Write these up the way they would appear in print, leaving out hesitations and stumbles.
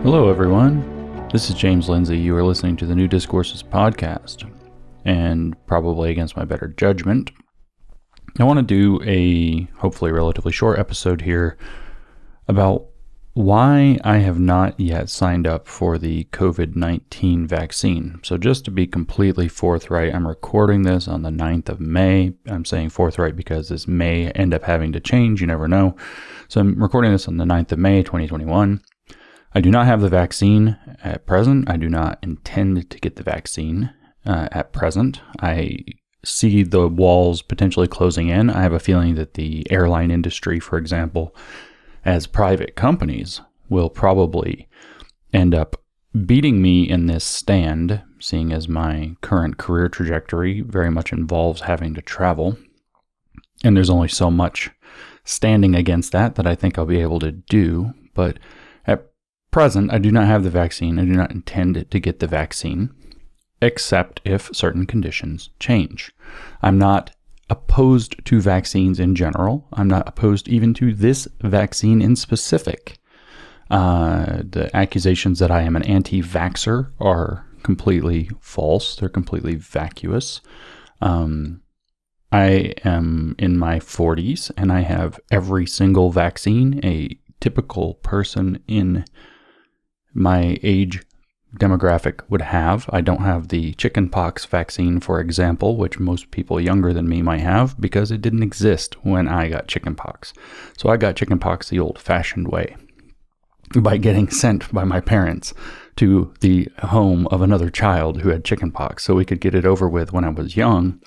Hello, everyone. This is James Lindsay. You are listening to the new Discourses Podcast, and probably against my better judgment, I want to do a hopefully relatively short episode here about why I have not yet signed up for the COVID-19 vaccine. So just to be completely forthright, I'm recording this on the 9th of May. I'm saying forthright because this may end up having to change. You never know. So I'm recording this on the 9th of May, 2021. I do not have the vaccine at present. I do not intend to get the vaccine at present. I see the walls potentially closing in. I have a feeling that the airline industry, for example, as private companies, will probably end up beating me in this stand, seeing as my current career trajectory very much involves having to travel. And there's only so much standing against that I think I'll be able to do. But at present, I do not have the vaccine. I do not intend to get the vaccine, except if certain conditions change. I'm not opposed to vaccines in general. I'm not opposed even to this vaccine in specific. The accusations that I am an anti-vaxxer are completely false. They're completely vacuous. I am in my 40s and I have every single vaccine a typical person in my age demographic would have. I don't have the chickenpox vaccine, for example, which most people younger than me might have, because it didn't exist when I got chickenpox. So I got chickenpox the old-fashioned way, by getting sent by my parents to the home of another child who had chickenpox so we could get it over with when I was young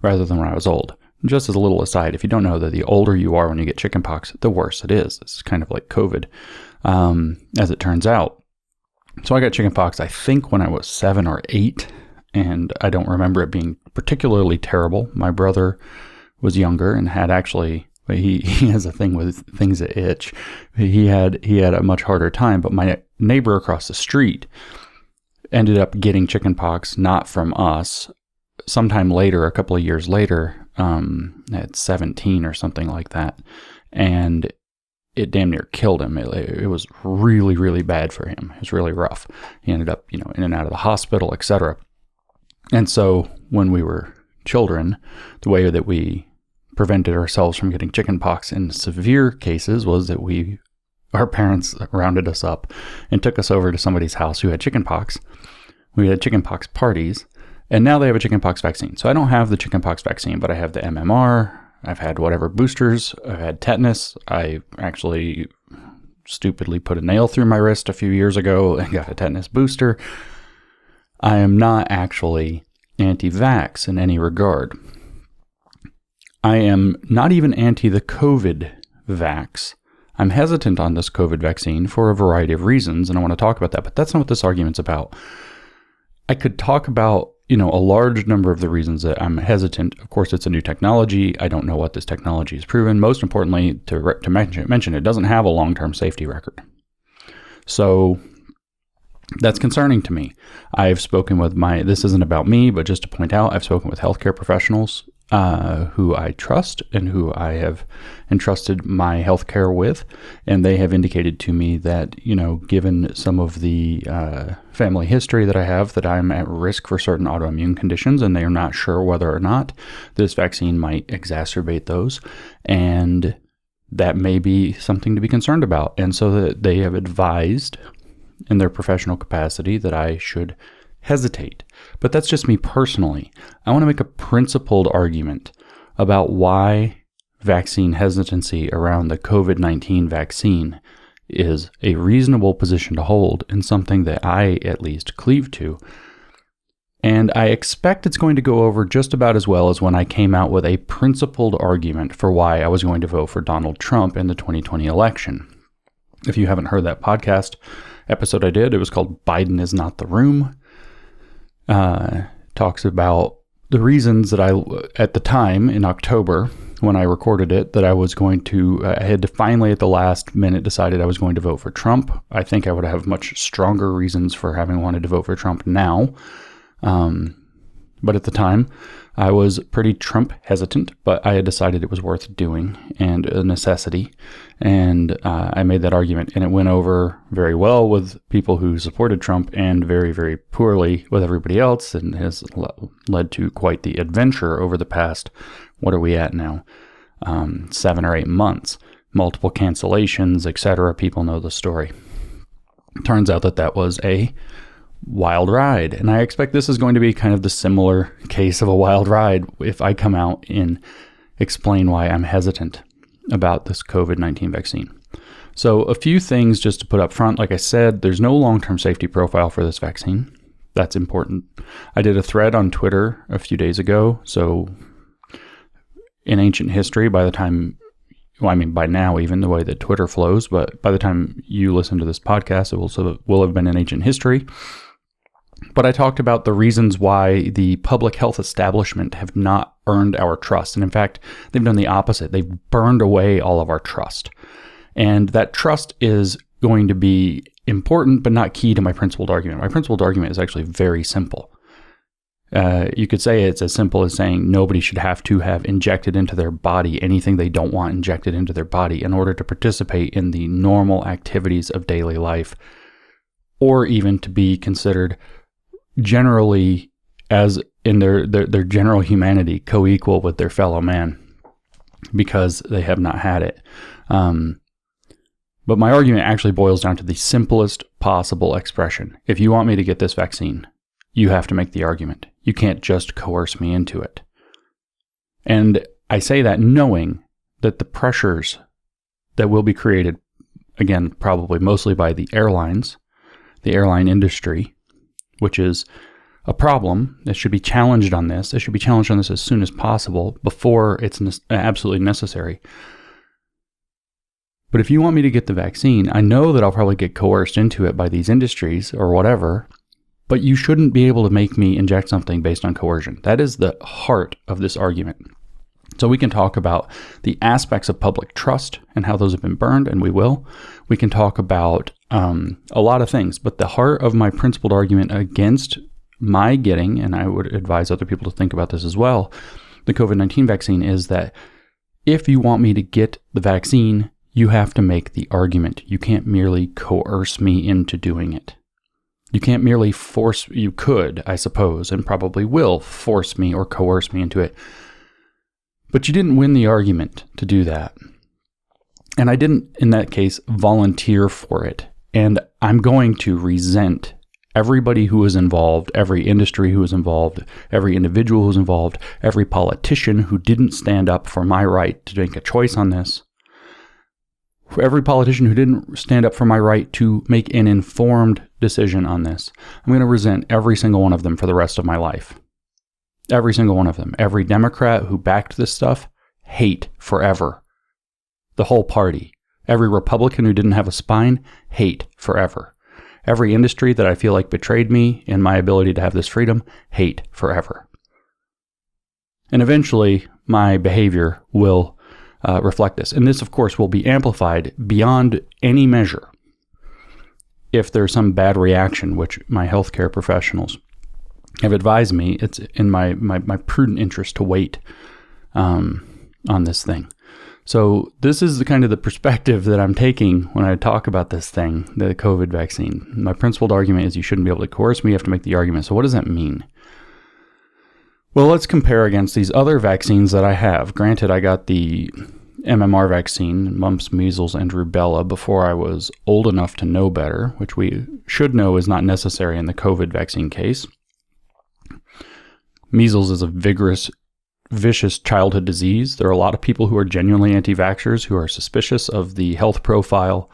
rather than when I was old. Just as a little aside, if you don't know that the older you are when you get chickenpox, the worse it is. This is kind of like COVID, as it turns out. So I got chickenpox, I think, when I was 7 or 8, and I don't remember it being particularly terrible. My brother was younger and had actually, he has a thing with things that itch. He had a much harder time, but my neighbor across the street ended up getting chickenpox, not from us, sometime later, a couple of years later, at 17 or something like that, and it damn near killed him. It was really, really bad for him. It was really rough. He ended up, in and out of the hospital, etc. And so when we were children, the way that we prevented ourselves from getting chickenpox in severe cases was that our parents rounded us up and took us over to somebody's house who had chickenpox. We had chickenpox parties, and now they have a chickenpox vaccine. So I don't have the chickenpox vaccine, but I have the MMR. I've had whatever boosters. I've had tetanus. I actually stupidly put a nail through my wrist a few years ago and got a tetanus booster. I am not actually anti-vax in any regard. I am not even anti the COVID vax. I'm hesitant on this COVID vaccine for a variety of reasons, and I want to talk about that, but that's not what this argument's about. I could talk about a large number of the reasons that I'm hesitant. Of course, it's a new technology. I don't know what this technology has proven. Most importantly, to mention, it doesn't have a long-term safety record. So that's concerning to me. I've spoken with this isn't about me, but just to point out, I've spoken with healthcare professionals who I trust and who I have entrusted my healthcare with, and they have indicated to me that, given some of the family history that I have, that I'm at risk for certain autoimmune conditions, and they are not sure whether or not this vaccine might exacerbate those, and that may be something to be concerned about. And so that they have advised in their professional capacity that I should hesitate. But that's just me personally. I want to make a principled argument about why vaccine hesitancy around the COVID-19 vaccine is a reasonable position to hold and something that I at least cleave to. And I expect it's going to go over just about as well as when I came out with a principled argument for why I was going to vote for Donald Trump in the 2020 election. If you haven't heard that podcast episode I did, it was called Biden is Not the Room. Talks about the reasons that at the time in October, when I recorded it, that I was going to, I had to finally at the last minute decided I was going to vote for Trump. I think I would have much stronger reasons for having wanted to vote for Trump now. But at the time, I was pretty Trump hesitant, but I had decided it was worth doing and a necessity. And I made that argument, and it went over very well with people who supported Trump and very, very poorly with everybody else, and has led to quite the adventure over the past, what are we at now, 7 or 8 months. Multiple cancellations, etc. People know the story. Turns out that was a wild ride, and I expect this is going to be kind of the similar case of a wild ride if I come out and explain why I'm hesitant about this COVID-19 vaccine. So a few things just to put up front. Like I said, there's no long-term safety profile for this vaccine. That's important. I did a thread on Twitter a few days ago. So in ancient history, by now, even the way that Twitter flows, but by the time you listen to this podcast, it will have been in ancient history. But I talked about the reasons why the public health establishment have not earned our trust. And in fact, they've done the opposite. They've burned away all of our trust. And that trust is going to be important, but not key to my principled argument. My principled argument is actually very simple. You could say it's as simple as saying nobody should have to have injected into their body anything they don't want injected into their body in order to participate in the normal activities of daily life, or even to be considered generally, as in their general humanity, co-equal with their fellow man, because they have not had it. But my argument actually boils down to the simplest possible expression. If you want me to get this vaccine, you have to make the argument. You can't just coerce me into it. And I say that knowing that the pressures that will be created, again, probably mostly by the airlines, the airline industry, which is a problem that should be challenged on this. It should be challenged on this as soon as possible before it's absolutely necessary. But if you want me to get the vaccine, I know that I'll probably get coerced into it by these industries or whatever, but you shouldn't be able to make me inject something based on coercion. That is the heart of this argument. So we can talk about the aspects of public trust and how those have been burned, and we will. We can talk about a lot of things, but the heart of my principled argument against my getting, and I would advise other people to think about this as well, the COVID-19 vaccine is that if you want me to get the vaccine, you have to make the argument. You can't merely coerce me into doing it. You can't merely force, you could, I suppose, and probably will force me or coerce me into it. But you didn't win the argument to do that. And I didn't, in that case, volunteer for it. And I'm going to resent everybody who is involved, every industry who is involved, every individual who's involved, every politician who didn't stand up for my right to make a choice on this, for every politician who didn't stand up for my right to make an informed decision on this. I'm going to resent every single one of them for the rest of my life. Every single one of them. Every Democrat who backed this stuff, hate forever. The whole party. Every Republican who didn't have a spine, hate forever. Every industry that I feel like betrayed me in my ability to have this freedom, hate forever. And eventually, my behavior will reflect this. And this, of course, will be amplified beyond any measure if there's some bad reaction, which my healthcare professionals have advised me it's in my prudent interest to wait on this thing. So this is the kind of the perspective that I'm taking when I talk about this thing, the COVID vaccine. My principled argument is you shouldn't be able to coerce me. You have to make the argument. So what does that mean? Well, let's compare against these other vaccines that I have. Granted, I got the MMR vaccine, mumps, measles, and rubella, before I was old enough to know better, which we should know is not necessary in the COVID vaccine case. Measles is a vicious childhood disease. There are a lot of people who are genuinely anti-vaxxers who are suspicious of the health profile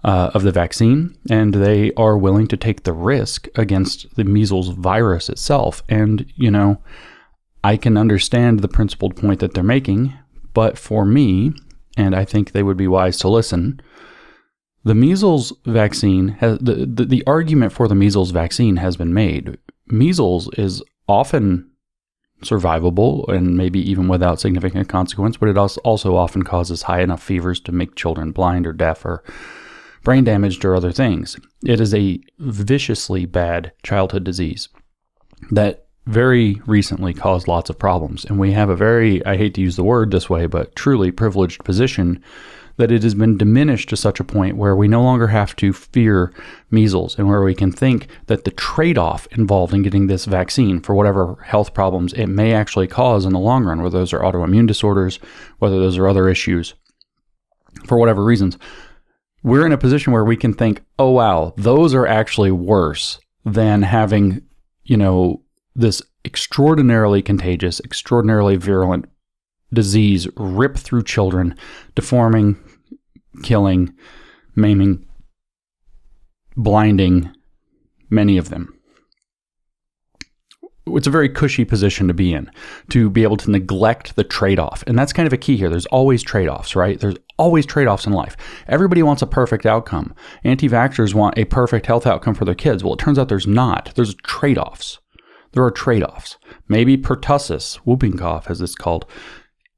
of the vaccine, and they are willing to take the risk against the measles virus itself. And, I can understand the principled point that they're making, but for me, and I think they would be wise to listen, the measles vaccine, the argument for the measles vaccine has been made. Measles is often survivable and maybe even without significant consequence, but it also often causes high enough fevers to make children blind or deaf or brain damaged or other things. It is a viciously bad childhood disease that very recently caused lots of problems. And we have a very, I hate to use the word this way, but truly privileged position that it has been diminished to such a point where we no longer have to fear measles, and where we can think that the trade-off involved in getting this vaccine for whatever health problems it may actually cause in the long run, whether those are autoimmune disorders, whether those are other issues, for whatever reasons, we're in a position where we can think, oh wow, those are actually worse than having, this extraordinarily contagious, extraordinarily virulent disease rip through children, deforming, killing, maiming, blinding many of them. It's a very cushy position to be in, to be able to neglect the trade-off. And that's kind of a key here. There's always trade-offs, right? There's always trade-offs in life. Everybody wants a perfect outcome. Anti-vaxxers want a perfect health outcome for their kids. Well, it turns out there's not. There's trade-offs. There are trade-offs. Maybe pertussis, whooping cough as it's called,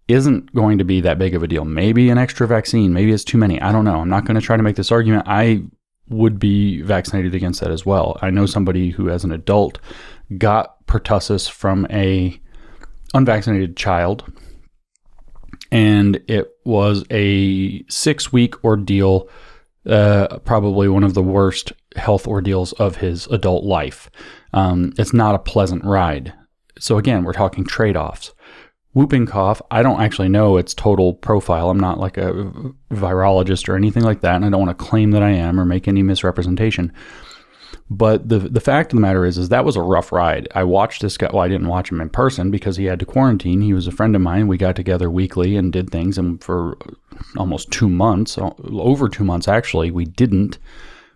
isn't going to be that big of a deal. Maybe an extra vaccine, maybe it's too many. I don't know. I'm not going to try to make this argument. I would be vaccinated against that as well. I know somebody who, as an adult, got pertussis from a unvaccinated child, and it was a 6-week ordeal, probably one of the worst health ordeals of his adult life. It's not a pleasant ride. So again, we're talking trade-offs. Whooping cough, I don't actually know its total profile. I'm not like a virologist or anything like that, and I don't want to claim that I am or make any misrepresentation. But the fact of the matter is that was a rough ride. I watched this guy. Well, I didn't watch him in person because he had to quarantine. He was a friend of mine. We got together weekly and did things, and for almost 2 months, over 2 months actually, we didn't,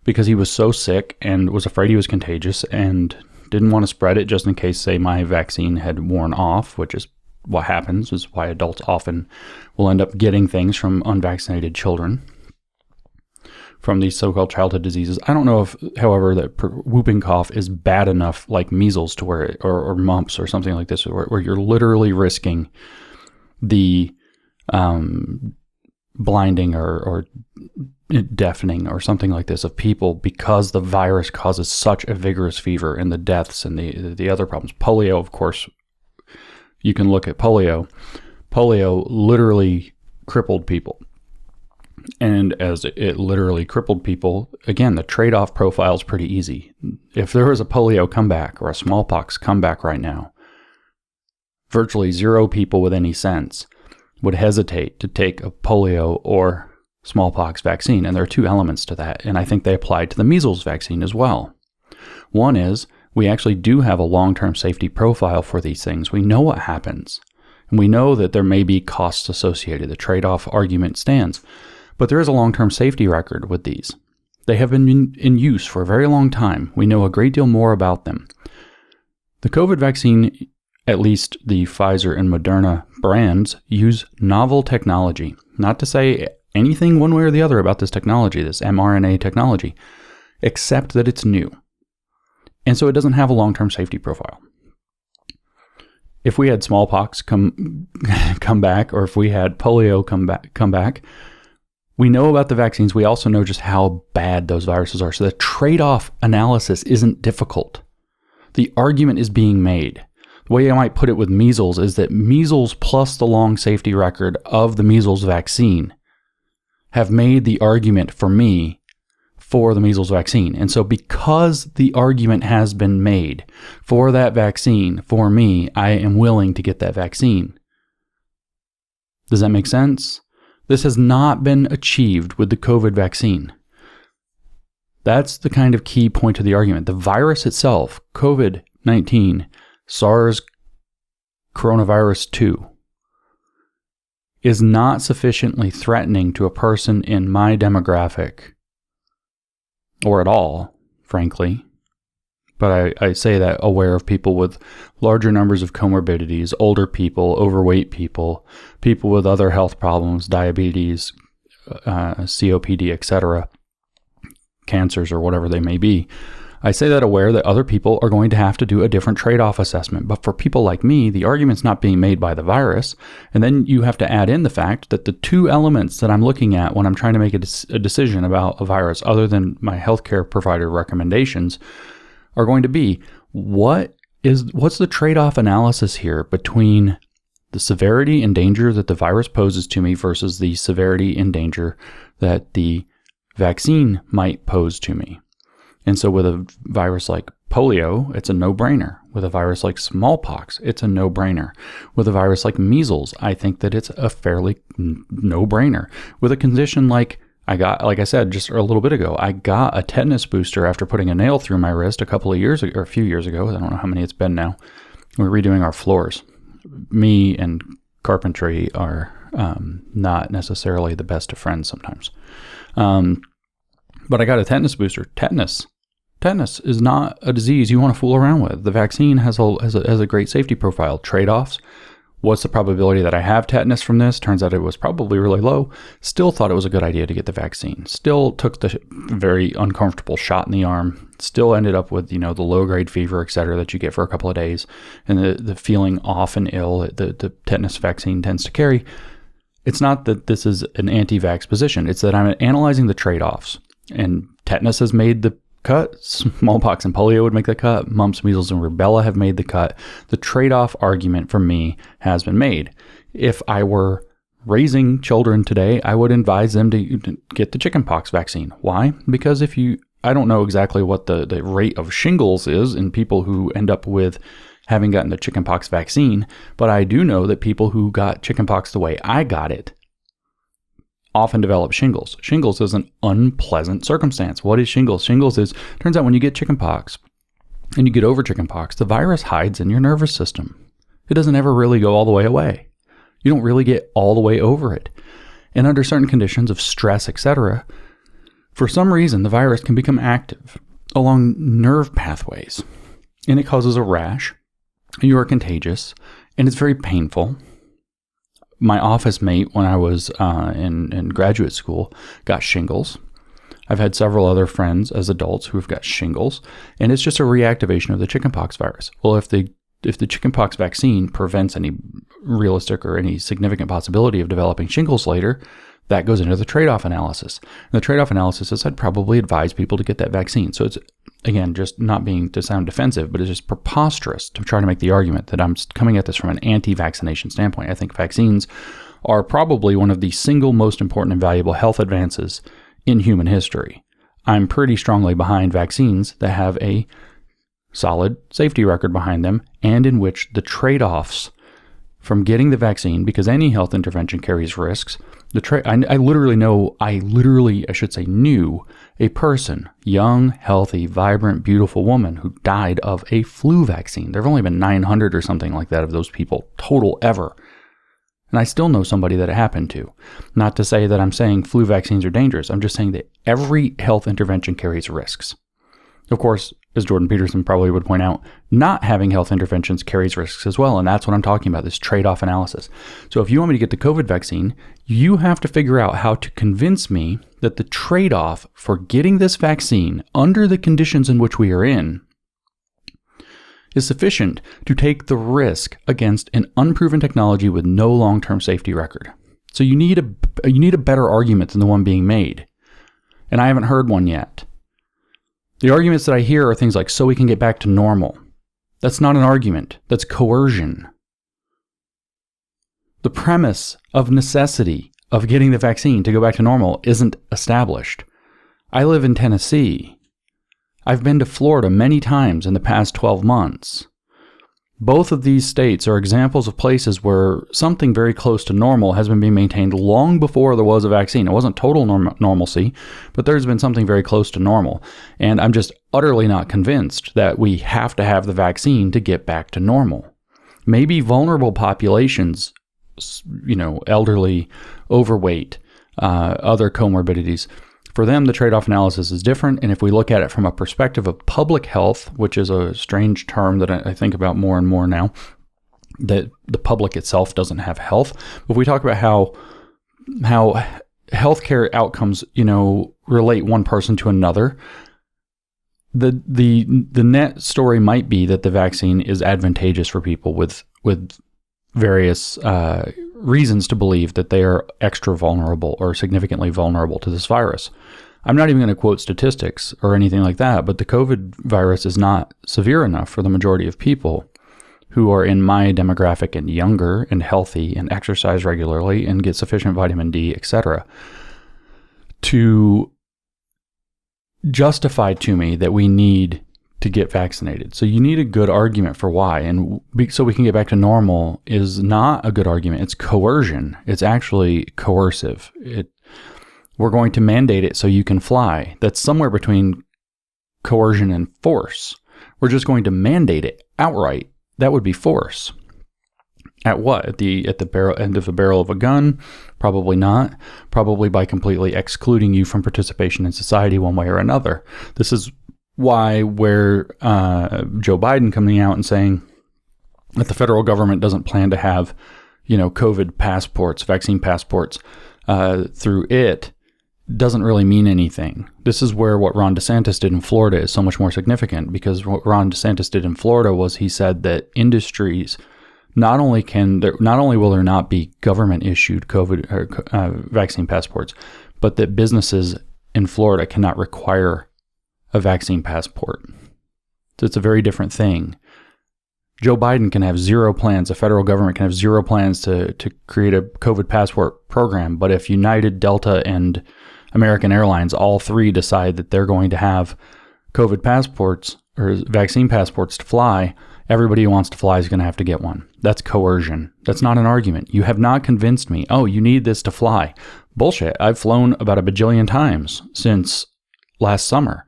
because he was so sick and was afraid he was contagious and didn't want to spread it just in case, say, my vaccine had worn off, which is what happens, is why adults often will end up getting things from unvaccinated children, from these so-called childhood diseases. I don't know if, however, that whooping cough is bad enough, like measles, to where, or mumps or something like this, where you're literally risking the blinding or deafening or something like this of people because the virus causes such a vigorous fever, and the deaths and the other problems. Polio, of course, you can look at polio. Polio literally crippled people. And as it literally crippled people, again, the trade-off profile is pretty easy. If there was a polio comeback or a smallpox comeback right now, virtually zero people with any sense would hesitate to take a polio or smallpox vaccine. And there are two elements to that, and I think they apply to the measles vaccine as well. One is, we actually do have a long-term safety profile for these things. We know what happens, and we know that there may be costs associated. The trade-off argument stands. But there is a long-term safety record with these. They have been in use for a very long time. We know a great deal more about them. The COVID vaccine, at least the Pfizer and Moderna brands, use novel technology. Not to say anything one way or the other about this technology, this mRNA technology, except that it's new. And so it doesn't have a long-term safety profile. If we had smallpox come back, or if we had polio come back, we know about the vaccines. We also know just how bad those viruses are. So the trade-off analysis isn't difficult. The argument is being made. The way I might put it with measles is that measles plus the long safety record of the measles vaccine have made the argument for me for the measles vaccine. And so because the argument has been made for that vaccine, for me, I am willing to get that vaccine. Does that make sense? This has not been achieved with the COVID vaccine. That's the kind of key point to the argument. The virus itself, COVID-19, SARS coronavirus 2, is not sufficiently threatening to a person in my demographic, or at all, frankly. But I say that aware of people with larger numbers of comorbidities, older people, overweight people, people with other health problems, diabetes, COPD, etc., cancers or whatever they may be. I say that aware that other people are going to have to do a different trade-off assessment. But for people like me, the argument's not being made by the virus. And then you have to add in the fact that the two elements that I'm looking at when I'm trying to make a decision about a virus, other than my healthcare provider recommendations, are going to be, what is what's the trade-off analysis here between the severity and danger that the virus poses to me versus the severity and danger that the vaccine might pose to me? And so with a virus like polio, it's a no-brainer. With a virus like smallpox, it's a no-brainer. With a virus like measles, I think that it's a fairly no-brainer. With a condition like I said just a little bit ago, I got a tetanus booster after putting a nail through my wrist a couple of years ago, or a few years ago. I don't know how many it's been now. We're redoing our floors. Me and carpentry are not necessarily the best of friends sometimes. But I got a tetanus booster. Tetanus is not a disease you want to fool around with. The vaccine has a great safety profile. Trade-offs. What's the probability that I have tetanus from this? Turns out it was probably really low. Still thought it was a good idea to get the vaccine. Still took the very uncomfortable shot in the arm. Still ended up with, the low-grade fever, et cetera, that you get for a couple of days. And the feeling off and ill the tetanus vaccine tends to carry. It's not that this is an anti-vax position. It's that I'm analyzing the trade-offs. And tetanus has made the cut. Smallpox and polio would make the cut. Mumps, measles, and rubella have made the cut. The trade-off argument for me has been made. If I were raising children today, I would advise them to get the chickenpox vaccine. Why? Because I don't know exactly what the rate of shingles is in people who end up with having gotten the chickenpox vaccine, but I do know that people who got chickenpox the way I got it often develop shingles. Shingles is an unpleasant circumstance. What is shingles? Shingles turns out when you get chickenpox and you get over chickenpox, the virus hides in your nervous system. It doesn't ever really go all the way away. You don't really get all the way over it. And under certain conditions of stress, etc., for some reason, the virus can become active along nerve pathways, and it causes a rash. You are contagious, and it's very painful. My office mate, when I was in graduate school, got shingles. I've had several other friends as adults who have got shingles, and it's just a reactivation of the chickenpox virus. Well, if the chickenpox vaccine prevents any realistic or any significant possibility of developing shingles later, that goes into the trade-off analysis. And the trade-off analysis is I'd probably advise people to get that vaccine. So it's, again, just not being to sound defensive, but it's just preposterous to try to make the argument that I'm coming at this from an anti-vaccination standpoint. I think vaccines are probably one of the single most important and valuable health advances in human history. I'm pretty strongly behind vaccines that have a solid safety record behind them and in which the trade-offs from getting the vaccine, because any health intervention carries risks. I knew a person, young, healthy, vibrant, beautiful woman who died of a flu vaccine. There have only been 900 or something like that of those people total ever. And I still know somebody that it happened to. Not to say that I'm saying flu vaccines are dangerous. I'm just saying that every health intervention carries risks. Of course, as Jordan Peterson probably would point out, not having health interventions carries risks as well. And that's what I'm talking about, this trade-off analysis. So if you want me to get the COVID vaccine, you have to figure out how to convince me that the trade-off for getting this vaccine under the conditions in which we are in is sufficient to take the risk against an unproven technology with no long-term safety record. So you need a better argument than the one being made. And I haven't heard one yet. The arguments that I hear are things like, so we can get back to normal. That's not an argument. That's coercion. The premise of necessity of getting the vaccine to go back to normal isn't established. I live in Tennessee. I've been to Florida many times in the past 12 months. Both of these states are examples of places where something very close to normal has been being maintained long before there was a vaccine. It wasn't total normalcy, but there's been something very close to normal. And I'm just utterly not convinced that we have to have the vaccine to get back to normal. Maybe vulnerable populations, elderly, overweight, other comorbidities, for them, the trade-off analysis is different, and if we look at it from a perspective of public health, which is a strange term that I think about more and more now, that the public itself doesn't have health. But if we talk about how healthcare outcomes, relate one person to another, the net story might be that the vaccine is advantageous for people with various reasons to believe that they are extra vulnerable or significantly vulnerable to this virus. I'm not even going to quote statistics or anything like that, but the COVID virus is not severe enough for the majority of people who are in my demographic and younger and healthy and exercise regularly and get sufficient vitamin D, etc., to justify to me that we need to get vaccinated. So you need a good argument for why. And so we can get back to normal is not a good argument. It's coercion. It's actually coercive. We're going to mandate it so you can fly. That's somewhere between coercion and force. We're just going to mandate it outright. That would be force. At what? At the end of the barrel of a gun? Probably not. Probably by completely excluding you from participation in society one way or another. This is why where Joe Biden coming out and saying that the federal government doesn't plan to have, COVID passports, vaccine passports through it, doesn't really mean anything. This is where what Ron DeSantis did in Florida is so much more significant, because what Ron DeSantis did in Florida was he said that industries not only will there not be government issued COVID or vaccine passports, but that businesses in Florida cannot require a vaccine passport. So it's a very different thing. Joe Biden can have zero plans, the federal government can have zero plans to create a COVID passport program, but if United, Delta, and American Airlines, all three decide that they're going to have COVID passports or vaccine passports to fly, everybody who wants to fly is going to have to get one. That's coercion. That's not an argument. You have not convinced me, oh, you need this to fly. Bullshit. I've flown about a bajillion times since last summer.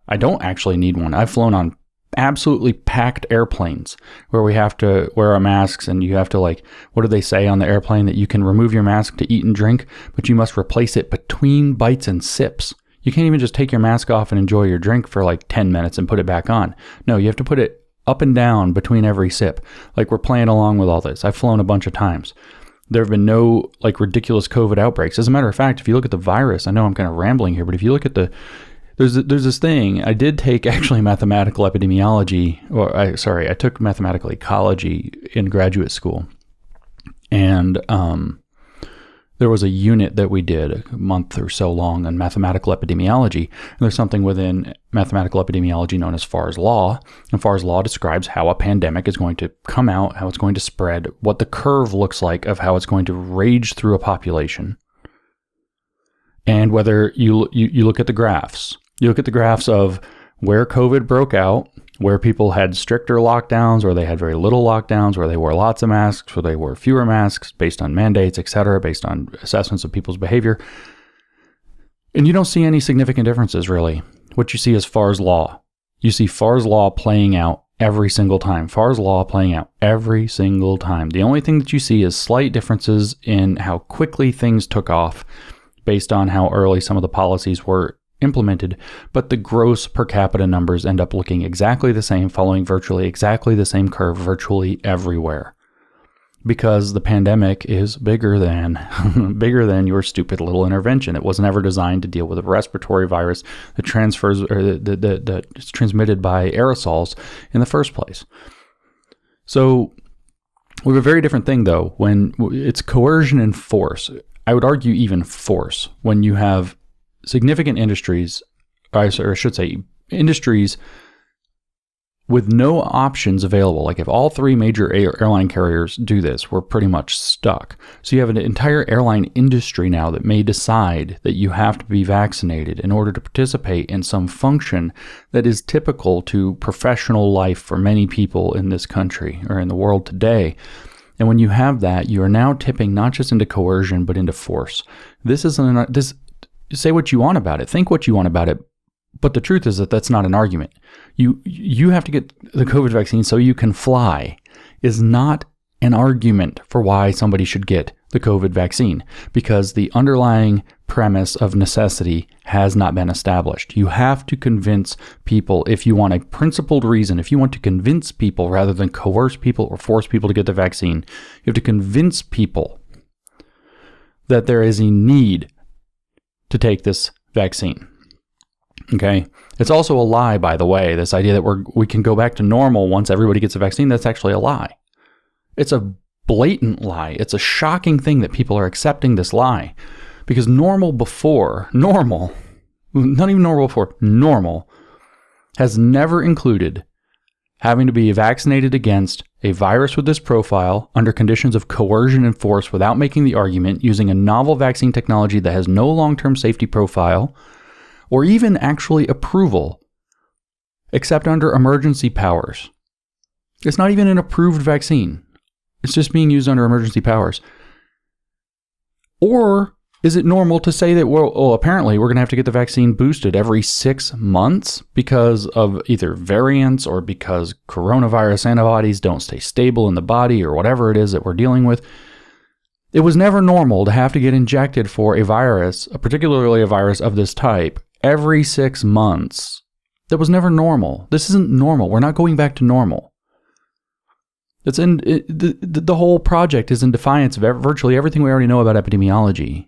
I don't actually need one. I've flown on absolutely packed airplanes where we have to wear our masks, and you have to, what do they say on the airplane? That you can remove your mask to eat and drink, but you must replace it between bites and sips. You can't even just take your mask off and enjoy your drink for 10 minutes and put it back on. No, you have to put it up and down between every sip. We're playing along with all this. I've flown a bunch of times. There have been no ridiculous COVID outbreaks. As a matter of fact, if you look at the virus, I know I'm kind of rambling here, but if you look at there's this thing. I did take actually mathematical epidemiology, I took mathematical ecology in graduate school. And there was a unit that we did a month or so long on mathematical epidemiology. And there's something within mathematical epidemiology known as Farr's Law. And Farr's Law describes how a pandemic is going to come out, how it's going to spread, what the curve looks like of how it's going to rage through a population. And whether you look at the graphs. You look at the graphs of where COVID broke out, where people had stricter lockdowns, or they had very little lockdowns, where they wore lots of masks, where they wore fewer masks based on mandates, etc., based on assessments of people's behavior. And you don't see any significant differences, really. What you see is Farr's Law. You see Farr's Law playing out every single time. Farr's Law playing out every single time. The only thing that you see is slight differences in how quickly things took off based on how early some of the policies were implemented, but the gross per capita numbers end up looking exactly the same, following virtually exactly the same curve virtually everywhere. Because the pandemic is bigger than your stupid little intervention. It wasn't ever designed to deal with a respiratory virus that transfers or that's transmitted by aerosols in the first place. So we have a very different thing, though, when it's coercion and force. I would argue even force when you have significant industries, or I should say industries with no options available. If all three major airline carriers do this, we're pretty much stuck. So you have an entire airline industry now that may decide that you have to be vaccinated in order to participate in some function that is typical to professional life for many people in this country or in the world today. And when you have that, you are now tipping not just into coercion, but into force. Say what you want about it, think what you want about it, but the truth is that that's not an argument. You have to get the COVID vaccine so you can fly is not an argument for why somebody should get the COVID vaccine, because the underlying premise of necessity has not been established. You have to convince people, if you want a principled reason, if you want to convince people rather than coerce people or force people to get the vaccine, you have to convince people that there is a need to take this vaccine. Okay? It's also a lie, by the way, this idea that we can go back to normal once everybody gets a vaccine. That's actually a lie. It's a blatant lie. It's a shocking thing that people are accepting this lie, because normal not even normal before, normal, has never included having to be vaccinated against a virus with this profile under conditions of coercion and force without making the argument, using a novel vaccine technology that has no long-term safety profile, or even actually approval, except under emergency powers. It's not even an approved vaccine. It's just being used under emergency powers. Or is it normal to say that, well, apparently we're going to have to get the vaccine boosted every 6 months because of either variants or because coronavirus antibodies don't stay stable in the body or whatever it is that we're dealing with? It was never normal to have to get injected for a virus, particularly a virus of this type, every 6 months. That was never normal. This isn't normal. We're not going back to normal. The whole project is in defiance of virtually everything we already know about epidemiology.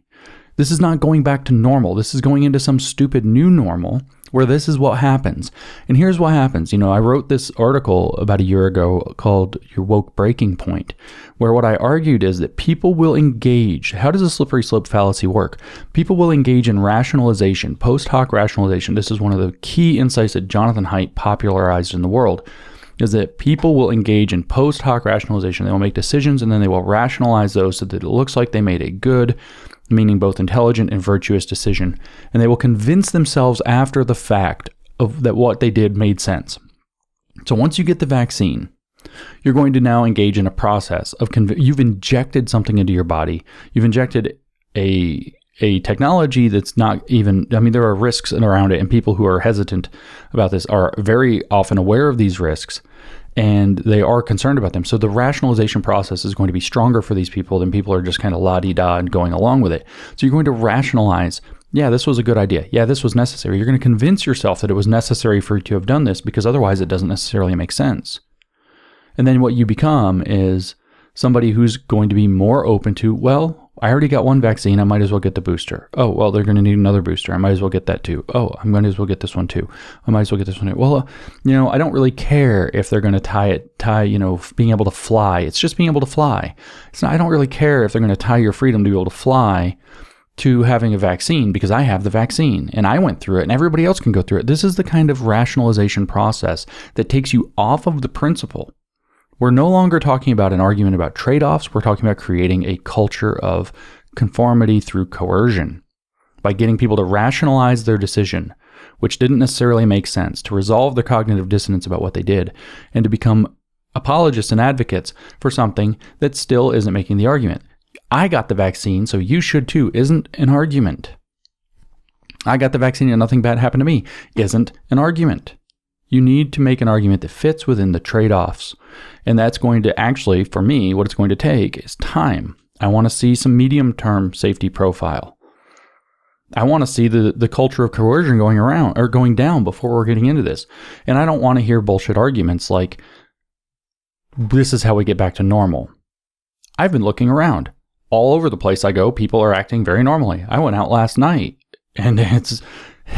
This is not going back to normal. This is going into some stupid new normal where this is what happens. And here's what happens. I wrote this article about a year ago called Your Woke Breaking Point, where what I argued is that people will engage. How does a slippery slope fallacy work? People will engage in rationalization, post hoc rationalization. This is one of the key insights that Jonathan Haidt popularized in the world, is that people will engage in post hoc rationalization. They will make decisions and then they will rationalize those so that it looks like they made a good, meaning both intelligent and virtuous decision. And they will convince themselves after the fact of that what they did made sense. So once you get the vaccine, you're going to now engage in a process of you've injected something into your body. You've injected a technology that's not even, there are risks around it, and people who are hesitant about this are very often aware of these risks, and they are concerned about them. So the rationalization process is going to be stronger for these people than people are just kind of la-di-da and going along with it. So you're going to rationalize, yeah, this was a good idea. Yeah, this was necessary. You're going to convince yourself that it was necessary for you to have done this because otherwise it doesn't necessarily make sense. And then what you become is somebody who's going to be more open to, well, I already got one vaccine. I might as well get the booster. Oh, well, they're going to need another booster. I might as well get that too. Oh, I might as well get this one too. I might as well get this one too. Well, I don't really care if they're going to tie being able to fly. It's just being able to fly. I don't really care if they're going to tie your freedom to be able to fly to having a vaccine because I have the vaccine and I went through it and everybody else can go through it. This is the kind of rationalization process that takes you off of the principle. We're no longer talking about an argument about trade-offs. We're talking about creating a culture of conformity through coercion by getting people to rationalize their decision, which didn't necessarily make sense, to resolve their cognitive dissonance about what they did, and to become apologists and advocates for something that still isn't making the argument. I got the vaccine, so you should too, isn't an argument. I got the vaccine and nothing bad happened to me, isn't an argument. You need to make an argument that fits within the trade-offs. And that's going to actually, for me, what it's going to take is time. I want to see some medium-term safety profile. I want to see the culture of coercion going around or going down before we're getting into this. And I don't want to hear bullshit arguments like, this is how we get back to normal. I've been looking around. All over the place I go, people are acting very normally. I went out last night, and it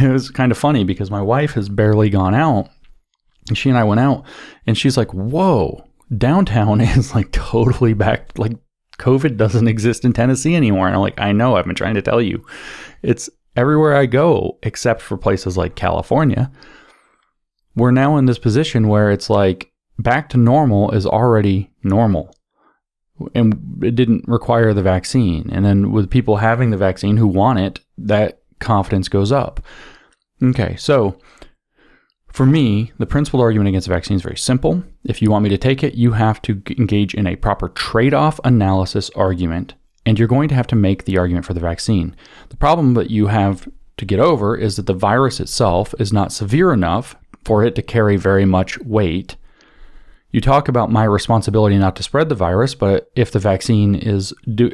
was kind of funny because my wife has barely gone out. She and I went out, and she's like, whoa, downtown is like totally back. Like COVID doesn't exist in Tennessee anymore. And I'm like, I know, I've been trying to tell you. It's everywhere I go, except for places like California. We're now in this position where it's like back to normal is already normal. And it didn't require the vaccine. And then with people having the vaccine who want it, that confidence goes up. Okay, so for me, the principled argument against the vaccine is very simple. If you want me to take it, you have to engage in a proper trade-off analysis argument, and you're going to have to make the argument for the vaccine. The problem that you have to get over is that the virus itself is not severe enough for it to carry very much weight. You talk about my responsibility not to spread the virus, but if the vaccine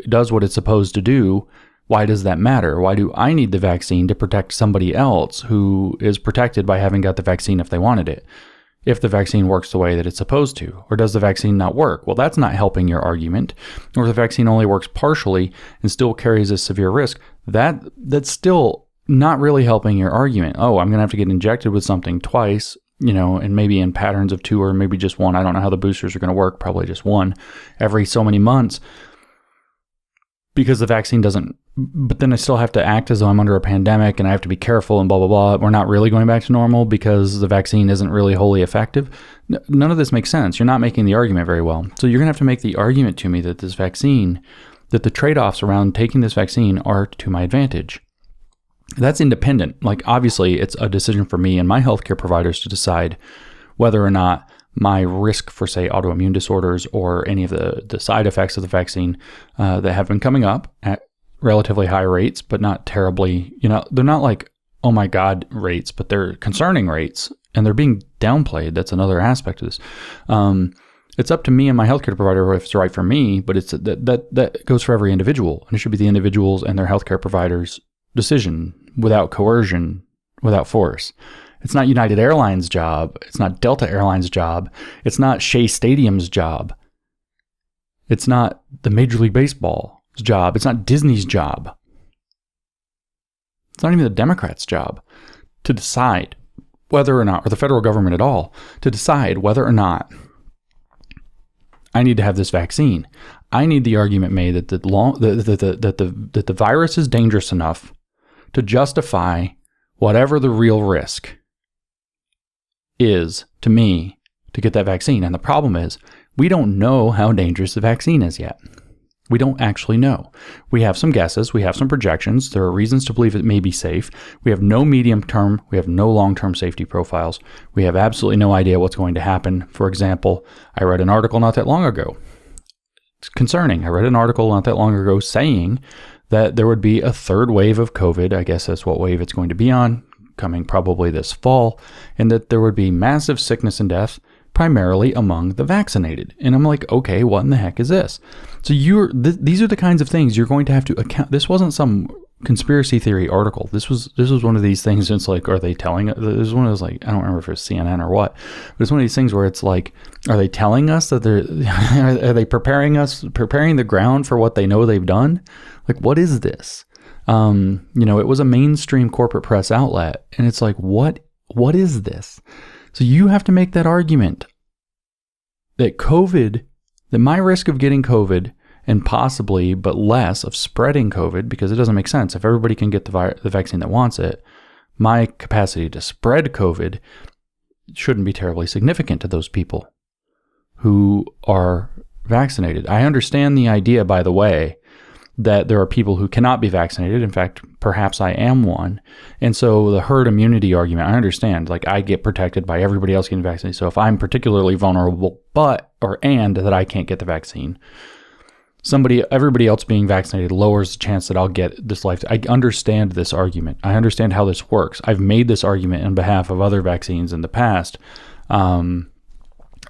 does what it's supposed to do, why does that matter? Why do I need the vaccine to protect somebody else who is protected by having got the vaccine if they wanted it? If the vaccine works the way that it's supposed to, or does the vaccine not work? Well, that's not helping your argument. Or if the vaccine only works partially and still carries a severe risk, that's still not really helping your argument. Oh, I'm going to have to get injected with something twice, and maybe in patterns of 2 or maybe just 1. I don't know how the boosters are going to work, probably just 1 every so many months, because the vaccine doesn't but then I still have to act as though I'm under a pandemic and I have to be careful and blah, blah, blah. We're not really going back to normal because the vaccine isn't really wholly effective. None of this makes sense. You're not making the argument very well. So you're going to have to make the argument to me that this vaccine, that the trade-offs around taking this vaccine are to my advantage. That's independent. Like, obviously, it's a decision for me and my healthcare providers to decide whether or not my risk for, say, autoimmune disorders or any of the side effects of the vaccine that have been coming up at relatively high rates, but not terribly, they're not like, oh my God rates, but they're concerning rates and they're being downplayed. That's another aspect of this. It's up to me and my healthcare provider if it's right for me, but it's that goes for every individual, and it should be the individuals and their healthcare providers' decision without coercion, without force. It's not United Airlines' job. It's not Delta Airlines' job. It's not Shea Stadium's job. It's not the Major League Baseball's job. It's not Disney's job. It's not even the Democrats' job to decide whether or not, or the federal government at all, to decide whether or not I need to have this vaccine. I need the argument made that the virus is dangerous enough to justify whatever the real risk is to me to get that vaccine. And the problem is, we don't know how dangerous the vaccine is yet. We don't actually know. We have some guesses. We have some projections. There are reasons to believe it may be safe. We have no medium-term. We have no long-term safety profiles. We have absolutely no idea what's going to happen. For example, I read an article not that long ago. It's concerning. I read an article not that long ago saying that there would be a third wave of COVID. I guess that's what wave it's going to be on, coming probably this fall, and that there would be massive sickness and death, primarily among the vaccinated. And I'm like, okay, what in the heck is this? So these are the kinds of things you're going to have to account. This wasn't some conspiracy theory article. This was one of these things. It's like, are they telling? This is one of those, like, I don't remember if it's CNN or what, but it's one of these things where it's like, are they telling us that are they preparing the ground for what they know they've done? Like, what is this? It was a mainstream corporate press outlet, and it's like, what is this? So you have to make that argument that my risk of getting COVID and possibly, but less, of spreading COVID, because it doesn't make sense. If everybody can get the vaccine that wants it, my capacity to spread COVID shouldn't be terribly significant to those people who are vaccinated. I understand the idea, by the way, that there are people who cannot be vaccinated. In fact, perhaps I am one. And so the herd immunity argument, I understand, like, I get protected by everybody else getting vaccinated. So if I'm particularly vulnerable, and that I can't get the vaccine, everybody else being vaccinated lowers the chance that I'll get this life. I understand this argument. I understand how this works. I've made this argument on behalf of other vaccines in the past. And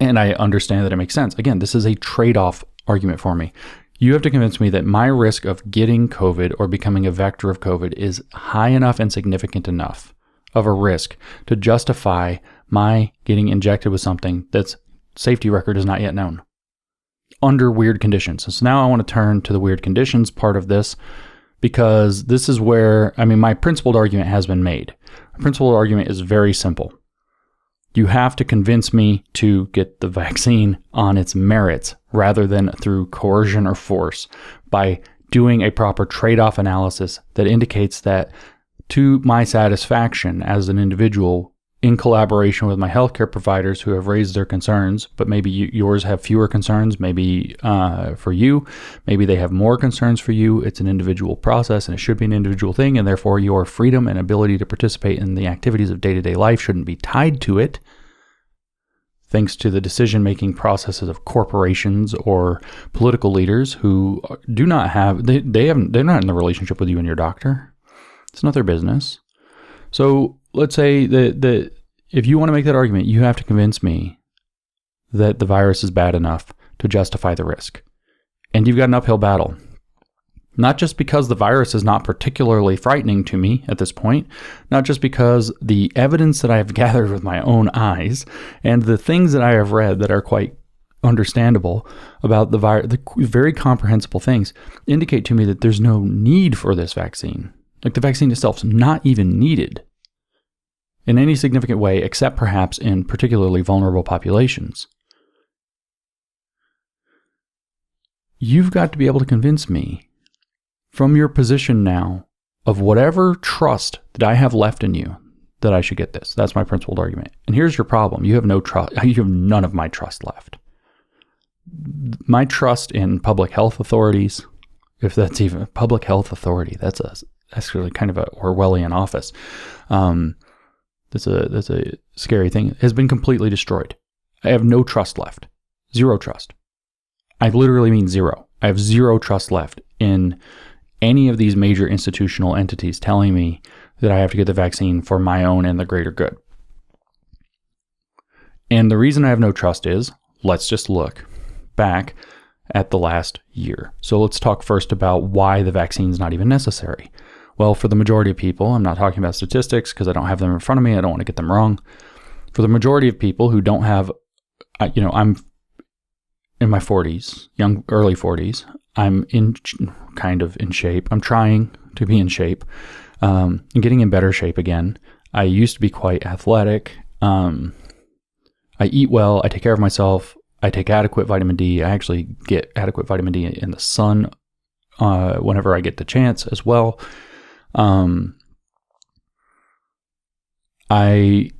I understand that it makes sense. Again, this is a trade-off argument for me. You have to convince me that my risk of getting COVID or becoming a vector of COVID is high enough and significant enough of a risk to justify my getting injected with something that's safety record is not yet known under weird conditions. And so now I want to turn to the weird conditions part of this, because this is where, my principled argument has been made. My principled argument is very simple. You have to convince me to get the vaccine on its merits rather than through coercion or force, by doing a proper trade-off analysis that indicates that, to my satisfaction as an individual, in collaboration with my healthcare providers who have raised their concerns, but maybe yours have fewer concerns, maybe for you, maybe they have more concerns for you. It's an individual process, and it should be an individual thing, and therefore your freedom and ability to participate in the activities of day-to-day life shouldn't be tied to it, thanks to the decision-making processes of corporations or political leaders who do not have, they're not in the relationship with you and your doctor. It's not their business. So let's say that if you want to make that argument, you have to convince me that the virus is bad enough to justify the risk. And you've got an uphill battle. Not just because the virus is not particularly frightening to me at this point, not just because the evidence that I have gathered with my own eyes and the things that I have read that are quite understandable about the virus, the very comprehensible things, indicate to me that there's no need for this vaccine. Like, the vaccine itself is not even needed in any significant way, except perhaps in particularly vulnerable populations. You've got to be able to convince me from your position now of whatever trust that I have left in you that I should get this. That's my principled argument. And here's your problem. You have no trust. You have none of my trust left. My trust in public health authorities, if that's even a public health authority, that's really kind of a Orwellian office. That's a scary thing. Has been completely destroyed. I have no trust left. Zero trust. I literally mean zero. I have zero trust left in any of these major institutional entities telling me that I have to get the vaccine for my own and the greater good. And the reason I have no trust is, let's just look back at the last year. So let's talk first about why the vaccine is not even necessary. Well, for the majority of people, I'm not talking about statistics because I don't have them in front of me. I don't want to get them wrong. For the majority of people who don't have, I'm in my 40s, early 40s. I'm kind of in shape. I'm trying to be in shape and getting in better shape again. I used to be quite athletic. I eat well. I take care of myself. I take adequate vitamin D. I actually get adequate vitamin D in the sun whenever I get the chance as well. I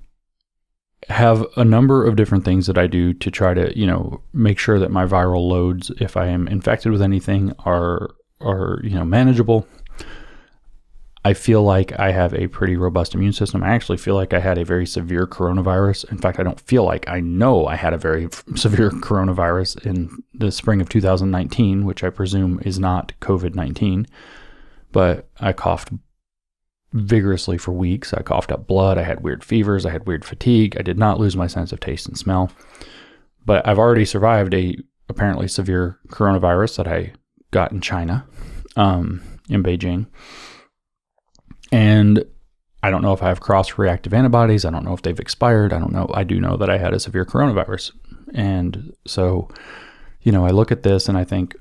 have a number of different things that I do to try to, make sure that my viral loads, if I am infected with anything, are manageable. I feel like I have a pretty robust immune system. I actually feel like I had a very severe coronavirus. In fact, I don't feel like, I know I had a very severe coronavirus in the spring of 2019, which I presume is not COVID-19, but I coughed vigorously for weeks. I coughed up blood. I had weird fevers. I had weird fatigue. I did not lose my sense of taste and smell, but I've already survived a apparently severe coronavirus that I got in China, in Beijing. And I don't know if I have cross-reactive antibodies. I don't know if they've expired. I don't know. I do know that I had a severe coronavirus. And so, I look at this and I think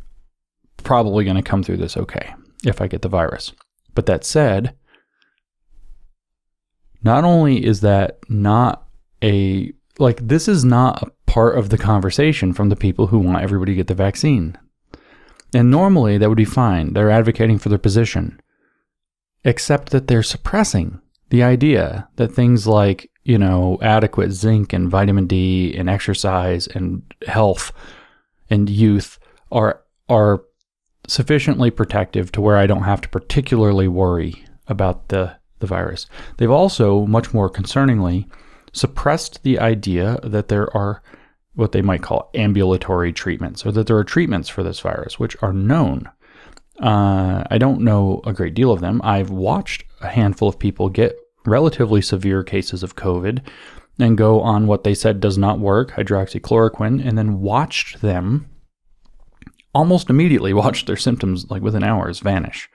probably going to come through this okay if I get the virus. But that said, not only is that not this is not a part of the conversation from the people who want everybody to get the vaccine. And normally that would be fine. They're advocating for their position. Except that they're suppressing the idea that things like, adequate zinc and vitamin D and exercise and health and youth are sufficiently protective to where I don't have to particularly worry about the virus. They've also, much more concerningly, suppressed the idea that there are what they might call ambulatory treatments, or that there are treatments for this virus, which are known. I don't know a great deal of them. I've watched a handful of people get relatively severe cases of COVID and go on what they said does not work, hydroxychloroquine, and then watched them almost immediately, watched their symptoms like within hours vanish.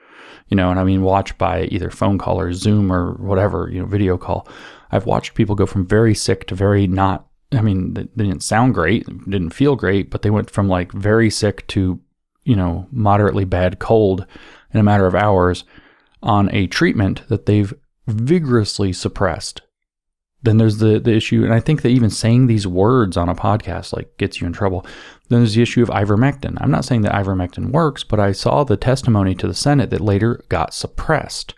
And I mean watch by either phone call or Zoom or whatever, video call. I've watched people go from very sick to very not, they didn't sound great, didn't feel great, but they went from like very sick to moderately bad cold in a matter of hours on a treatment that they've vigorously suppressed. Then there's the issue, and I think that even saying these words on a podcast gets you in trouble. Then there's the issue of ivermectin. I'm not saying that ivermectin works, but I saw the testimony to the Senate that later got suppressed,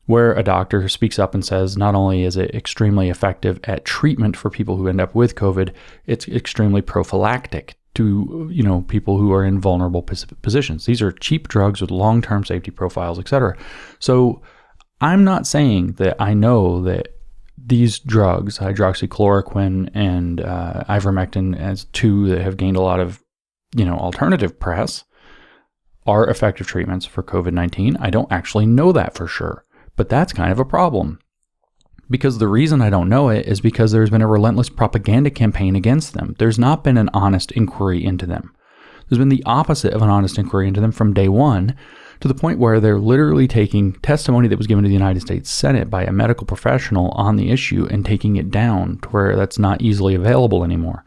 where a doctor speaks up and says not only is it extremely effective at treatment for people who end up with COVID, it's extremely prophylactic to people who are in vulnerable positions. These are cheap drugs with long-term safety profiles, etc. So I'm not saying that I know that these drugs, hydroxychloroquine and ivermectin, as two that have gained a lot of alternative press, are effective treatments for COVID-19. I don't actually know that for sure, but that's kind of a problem. Because the reason I don't know it is because there's been a relentless propaganda campaign against them. There's not been an honest inquiry into them. There's been the opposite of an honest inquiry into them from day one, to the point where they're literally taking testimony that was given to the United States Senate by a medical professional on the issue and taking it down to where that's not easily available anymore.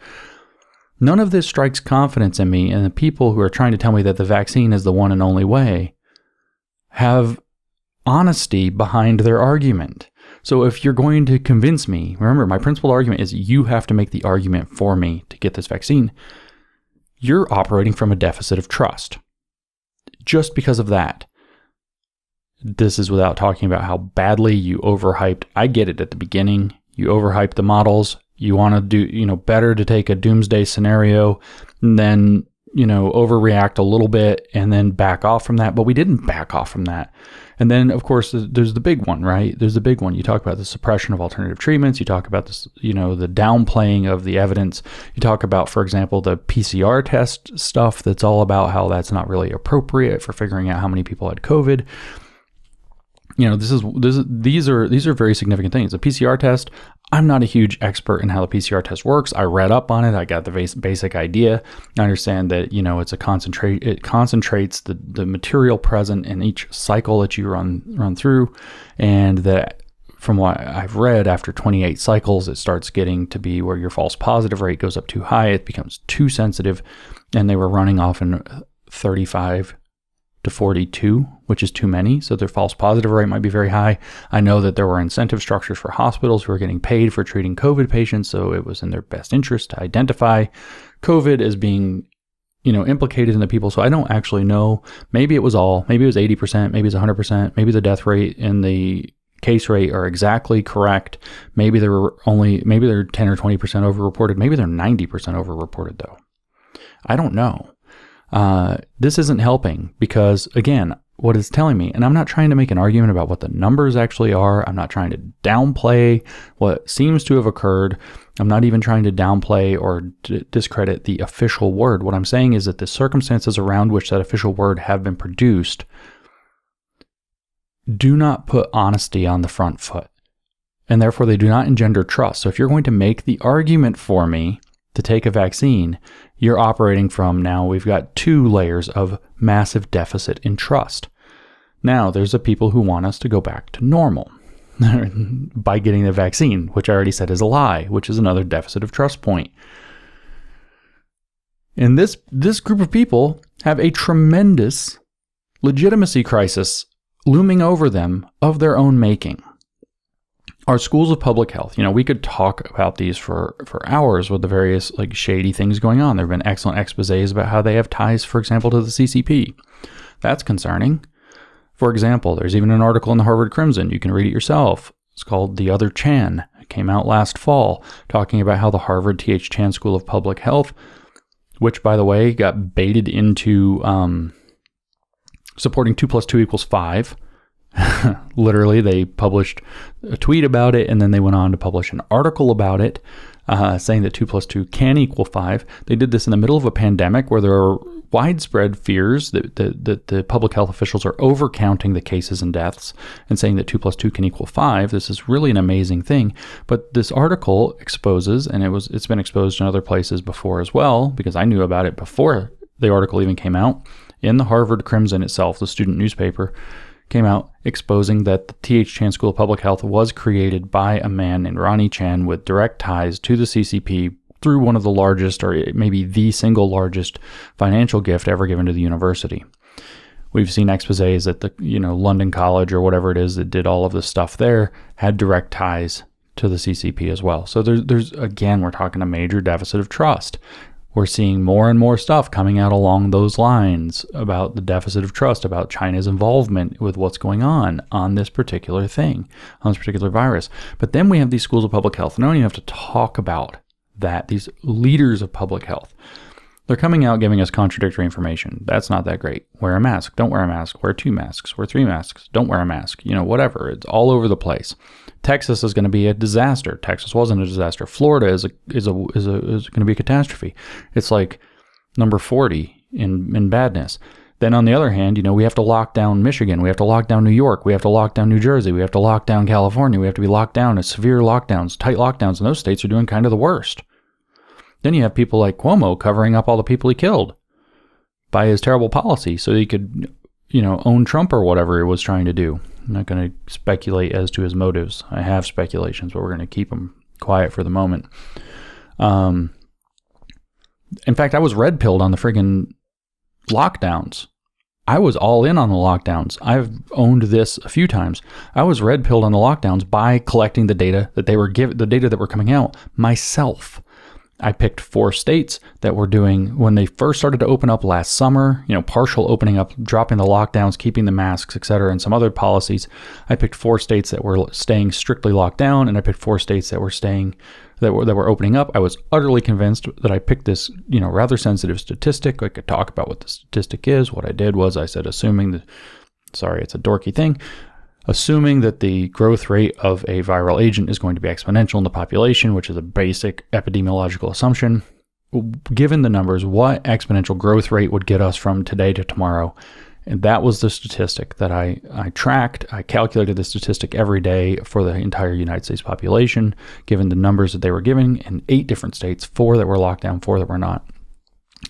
None of this strikes confidence in me, and the people who are trying to tell me that the vaccine is the one and only way have honesty behind their argument. So if you're going to convince me, remember, my principal argument is you have to make the argument for me to get this vaccine. You're operating from a deficit of trust. just because of that. This is without talking about how badly you overhyped. I get it at the beginning. You overhyped the models. You want to do, better to take a doomsday scenario and then, overreact a little bit and then back off from that. But we didn't back off from that. And then, of course, there's the big one, right? There's the big one. You talk about the suppression of alternative treatments. You talk about this, the downplaying of the evidence. You talk about, for example, the PCR test stuff that's all about how that's not really appropriate for figuring out how many people had COVID. These are very significant things. The PCR test, I'm not a huge expert in how the PCR test works. I read up on it. I got the basic idea. I understand that, it concentrates the material present in each cycle that you run through. And that from what I've read, after 28 cycles, it starts getting to be where your false positive rate goes up too high. It becomes too sensitive. And they were running often 35 to 42, which is too many. So their false positive rate might be very high. I know that there were incentive structures for hospitals who were getting paid for treating COVID patients. So it was in their best interest to identify COVID as being, implicated in the people. So I don't actually know. Maybe it was 80%, maybe it's 100%, maybe the death rate and the case rate are exactly correct. Maybe they're 10 or 20% overreported. Maybe they're 90% overreported though. I don't know. This isn't helping because, again, what it's telling me, and I'm not trying to make an argument about what the numbers actually are. I'm not trying to downplay what seems to have occurred. I'm not even trying to downplay or discredit the official word. What I'm saying is that the circumstances around which that official word have been produced do not put honesty on the front foot, and therefore they do not engender trust. So if you're going to make the argument for me to take a vaccine, you're operating from, now we've got 2 layers of massive deficit in trust. Now there's the people who want us to go back to normal by getting the vaccine, which I already said is a lie, which is another deficit of trust point. And this group of people have a tremendous legitimacy crisis looming over them of their own making. Our schools of public health, we could talk about these for hours with the various shady things going on. There have been excellent exposés about how they have ties, for example, to the CCP. That's concerning. For example, there's even an article in the Harvard Crimson. You can read it yourself. It's called The Other Chan. It came out last fall, talking about how the Harvard T.H. Chan School of Public Health, which, by the way, got baited into supporting 2 + 2 = 5. Literally, they published a tweet about it, and then they went on to publish an article about it, saying that 2 + 2 can equal 5. They did this in the middle of a pandemic where there are widespread fears that the public health officials are overcounting the cases and deaths and saying that 2 + 2 can equal 5. This is really an amazing thing. But this article exposes, and it's been exposed in other places before as well, because I knew about it before the article even came out, in the Harvard Crimson itself, the student newspaper, came out exposing that the T.H. Chan School of Public Health was created by a man named Ronnie Chan with direct ties to the CCP through one of the largest, or maybe the single largest, financial gift ever given to the university. We've seen exposés that the London College or whatever it is that did all of this stuff there had direct ties to the CCP as well. So there's again, we're talking a major deficit of trust. We're seeing more and more stuff coming out along those lines about the deficit of trust, about China's involvement with what's going on this particular thing, on this particular virus. But then we have these schools of public health. And I don't even have to talk about that. These leaders of public health, they're coming out giving us contradictory information. That's not that great. Wear a mask. Don't wear a mask. Wear 2 masks. Wear 3 masks. Don't wear a mask. Whatever. It's all over the place. Texas is going to be a disaster. Texas wasn't a disaster. Florida is going to be a catastrophe. It's like number 40 in badness. Then on the other hand, we have to lock down Michigan. We have to lock down New York. We have to lock down New Jersey. We have to lock down California. We have to be locked down as severe lockdowns, tight lockdowns, and those states are doing kind of the worst. Then you have people like Cuomo covering up all the people he killed by his terrible policy so he could, own Trump or whatever he was trying to do. I'm not going to speculate as to his motives. I have speculations, but we're going to keep them quiet for the moment. In fact, I was red-pilled on the friggin' lockdowns. I was all in on the lockdowns. I've owned this a few times. I was red-pilled on the lockdowns by collecting the data that they were the data that were coming out myself. I picked 4 states that were doing, when they first started to open up last summer, partial opening up, dropping the lockdowns, keeping the masks, etc., and some other policies. I picked 4 states that were staying strictly locked down, and I picked 4 states that were opening up. I was utterly convinced that I picked this, rather sensitive statistic. I could talk about what the statistic is. What I did was I said, it's a dorky thing. Assuming that the growth rate of a viral agent is going to be exponential in the population, which is a basic epidemiological assumption, given the numbers, what exponential growth rate would get us from today to tomorrow? And that was the statistic that I tracked. I calculated the statistic every day for the entire United States population, given the numbers that they were giving in 8 different states, 4 that were locked down, 4 that were not.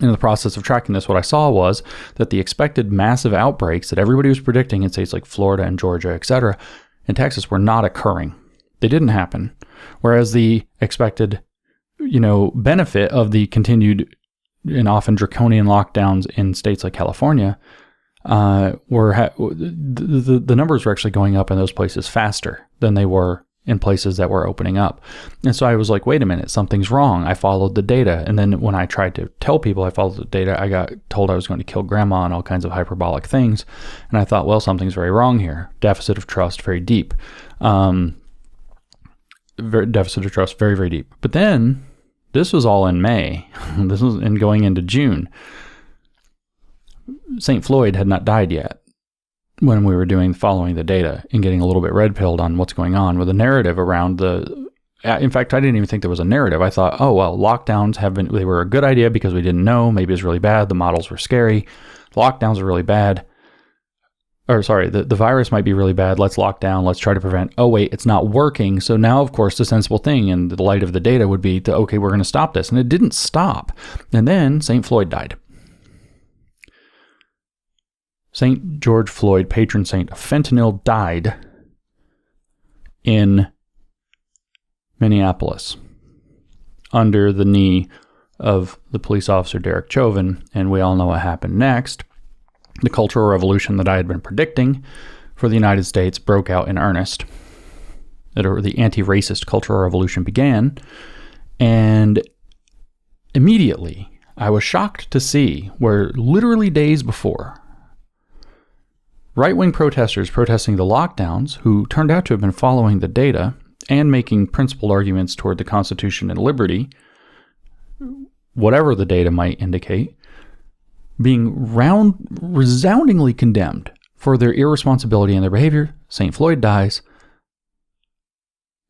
In the process of tracking this, what I saw was that the expected massive outbreaks that everybody was predicting in states like Florida and Georgia, etc., and Texas were not occurring. They didn't happen. Whereas the expected, benefit of the continued and often draconian lockdowns in states like California, the numbers were actually going up in those places faster than they were in places that were opening up. And so I was like, wait a minute, something's wrong. I followed the data. And then when I tried to tell people I followed the data, I got told I was going to kill grandma and all kinds of hyperbolic things. And I thought, well, something's very wrong here. Deficit of trust, very deep. Deficit of trust, very, very deep. But then this was all in May. This was going into June. St. Floyd had not died yet when we were following the data and getting a little bit red-pilled on what's going on with the narrative around in fact, I didn't even think there was a narrative. I thought, oh, well, lockdowns they were a good idea because we didn't know. Maybe it was really bad. The models were scary. Lockdowns are really bad. The virus might be really bad. Let's lock down. Let's try to prevent. Oh, wait, it's not working. So now, of course, the sensible thing in the light of the data would be okay, we're going to stop this. And it didn't stop. And then St. Floyd died. St. George Floyd, patron saint of fentanyl, died in Minneapolis under the knee of the police officer Derek Chauvin, and we all know what happened next. The cultural revolution that I had been predicting for the United States broke out in earnest. The anti-racist cultural revolution began, and immediately I was shocked to see where literally days before, right-wing protesters protesting the lockdowns, who turned out to have been following the data and making principled arguments toward the Constitution and liberty, whatever the data might indicate, being resoundingly condemned for their irresponsibility and their behavior. St. Floyd dies,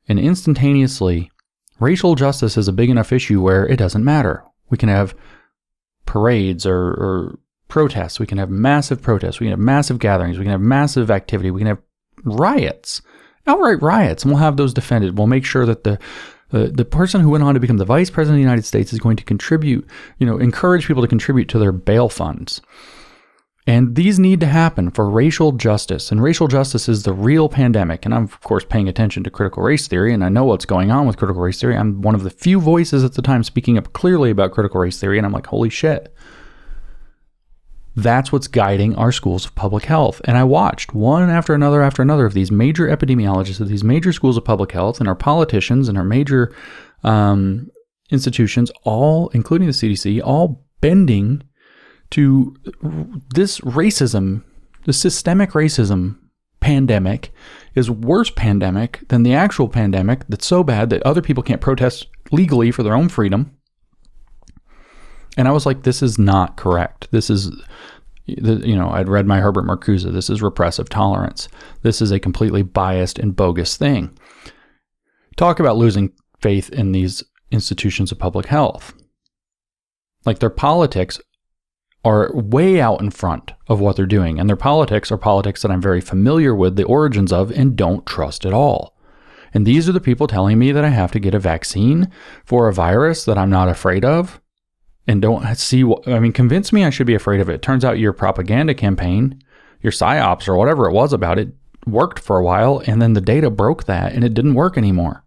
and instantaneously, racial justice is a big enough issue where it doesn't matter. We can have parades or protests. We can have massive protests. We can have massive gatherings. We can have massive activity. We can have riots, outright riots, and we'll have those defended. We'll make sure that the person who went on to become the vice president of the United States is going to contribute, encourage people to contribute to their bail funds. And these need to happen for racial justice. And racial justice is the real pandemic. And I'm, of course, paying attention to critical race theory, and I know what's going on with critical race theory. I'm one of the few voices at the time speaking up clearly about critical race theory, and I'm like, holy shit. That's what's guiding our schools of public health. And I watched one after another of these major epidemiologists of these major schools of public health and our politicians and our major institutions, all, including the CDC, all bending to this racism, the systemic racism pandemic is worse pandemic than the actual pandemic that's so bad that other people can't protest legally for their own freedom. And I was like, this is not correct. This is, I'd read my Herbert Marcuse. This is repressive tolerance. This is a completely biased and bogus thing. Talk about losing faith in these institutions of public health. Like, their politics are way out in front of what they're doing. And their politics are politics that I'm very familiar with the origins of and don't trust at all. And these are the people telling me that I have to get a vaccine for a virus that I'm not afraid of. And don't see, convince me I should be afraid of it. Turns out your propaganda campaign, your psyops or whatever it was about it, worked for a while, and then the data broke that, and it didn't work anymore.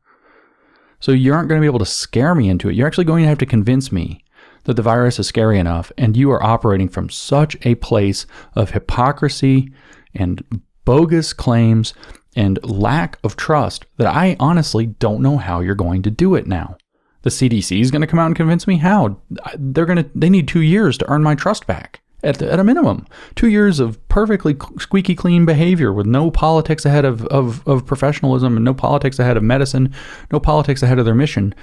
So you aren't going to be able to scare me into it. You're actually going to have to convince me that the virus is scary enough, and you are operating from such a place of hypocrisy and bogus claims and lack of trust that I honestly don't know how you're going to do it now. The CDC is going to come out and convince me? How? They need 2 years to earn my trust back at a minimum. 2 years of perfectly squeaky clean behavior with no politics ahead of professionalism and no politics ahead of medicine, no politics ahead of their mission.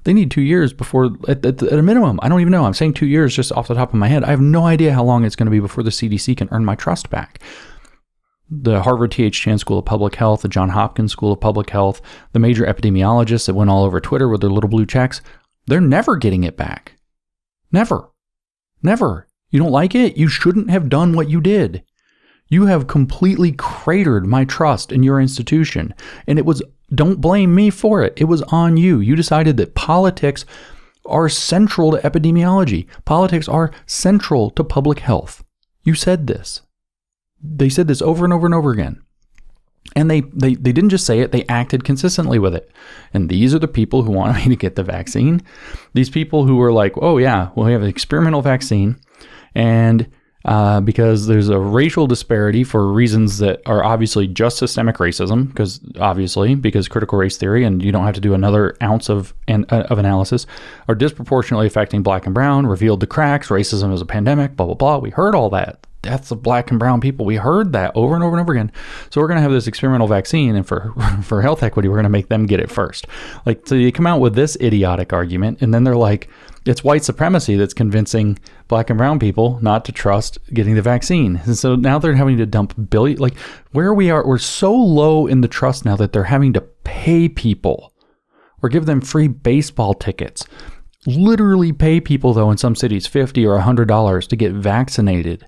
They need 2 years before, at a minimum. I don't even know. I'm saying 2 years just off the top of my head. I have no idea how long it's going to be before the CDC can earn my trust back. The Harvard T.H. Chan School of Public Health, the Johns Hopkins School of Public Health, the major epidemiologists that went all over Twitter with their little blue checks, they're never getting it back. Never. Never. You don't like it? You shouldn't have done what you did. You have completely cratered my trust in your institution. And don't blame me for it. It was on you. You decided that politics are central to epidemiology. Politics are central to public health. You said this. They said this over and over and over again. And they didn't just say it, they acted consistently with it. And these are the people who want me to get the vaccine. These people who were like, oh yeah, well, we have an experimental vaccine. And because there's a racial disparity for reasons that are obviously just systemic racism, because critical race theory, and you don't have to do another ounce of analysis, are disproportionately affecting black and brown, revealed the cracks, racism is a pandemic, blah, blah, blah. We heard all that. Deaths of black and brown people. We heard that over and over and over again. So we're going to have this experimental vaccine, and for health equity, we're going to make them get it first. So you come out with this idiotic argument, and then they're like, it's white supremacy that's convincing black and brown people not to trust getting the vaccine. And so now they're having to dump we're so low in the trust now that they're having to pay people or give them free baseball tickets. Literally pay people, though, in some cities $50 or $100 to get vaccinated.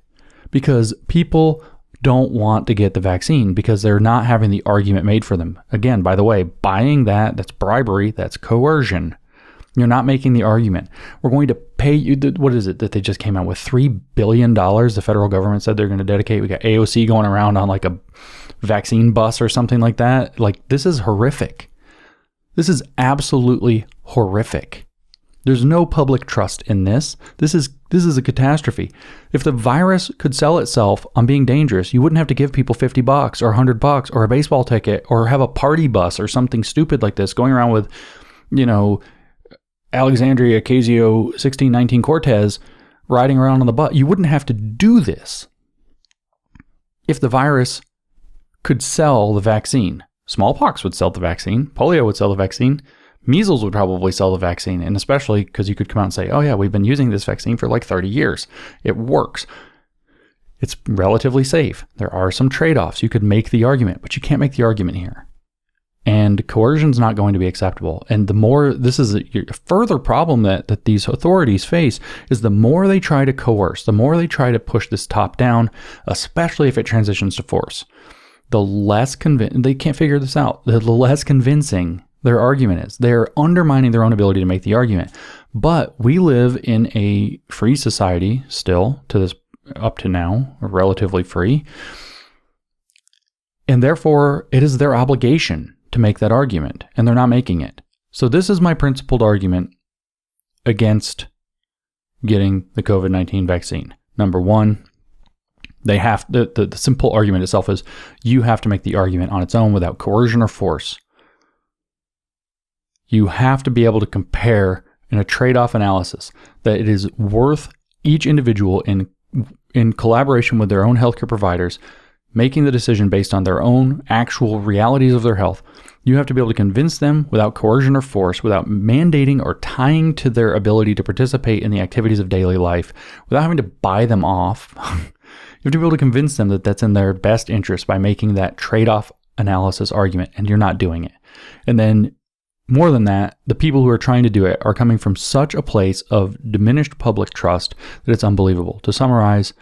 Because people don't want to get the vaccine because they're not having the argument made for them. Again, by the way, buying that's bribery, that's coercion. You're not making the argument. We're going to pay you, what is it that they just came out with? $3 billion the federal government said they're going to dedicate. We got AOC going around on like a vaccine bus or something like that. Like, this is horrific. This is absolutely horrific. There's no public trust in this. This is a catastrophe. If the virus could sell itself on being dangerous, you wouldn't have to give people $50 or $100 or a baseball ticket or have a party bus or something stupid like this going around with, Alexandria Ocasio 1619 Cortez riding around on the bus. You wouldn't have to do this if the virus could sell the vaccine. Smallpox would sell the vaccine. Polio would sell the vaccine. Measles would probably sell the vaccine, and especially because you could come out and say, oh yeah, we've been using this vaccine for like 30 years. It works. It's relatively safe. There are some trade-offs. You could make the argument, but you can't make the argument here. And coercion is not going to be acceptable. And the more, this is a further problem that these authorities face, is the more they try to coerce, the more they try to push this top down, especially if it transitions to force, the less they can't figure this out. The less convincing their argument is. They're undermining their own ability to make the argument. But we live in a free society still, up to now, relatively free. And therefore, it is their obligation to make that argument, and they're not making it. So this is my principled argument against getting the COVID-19 vaccine. Number one, the simple argument itself is you have to make the argument on its own without coercion or force. You have to be able to compare in a trade-off analysis that it is worth each individual in collaboration with their own healthcare providers making the decision based on their own actual realities of their health. You have to be able to convince them without coercion or force, without mandating or tying to their ability to participate in the activities of daily life, without having to buy them off. You have to be able to convince them that that's in their best interest by making that trade-off analysis argument, and you're not doing it. And then more than that, the people who are trying to do it are coming from such a place of diminished public trust that it's unbelievable. To summarize,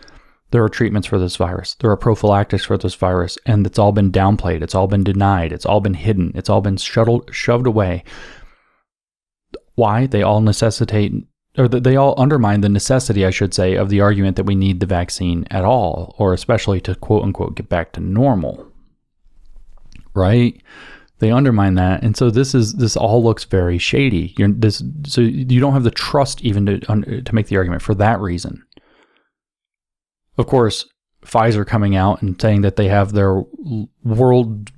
there are treatments for this virus. There are prophylactics for this virus, and it's all been downplayed. It's all been denied. It's all been hidden. It's all been shoved away. Why? They all they all undermine the necessity, I should say, of the argument that we need the vaccine at all, or especially to quote unquote get back to normal. Right? They undermine that, and so this all looks very shady. So you don't have the trust even to make the argument for that reason. Of course, Pfizer coming out and saying that they have their world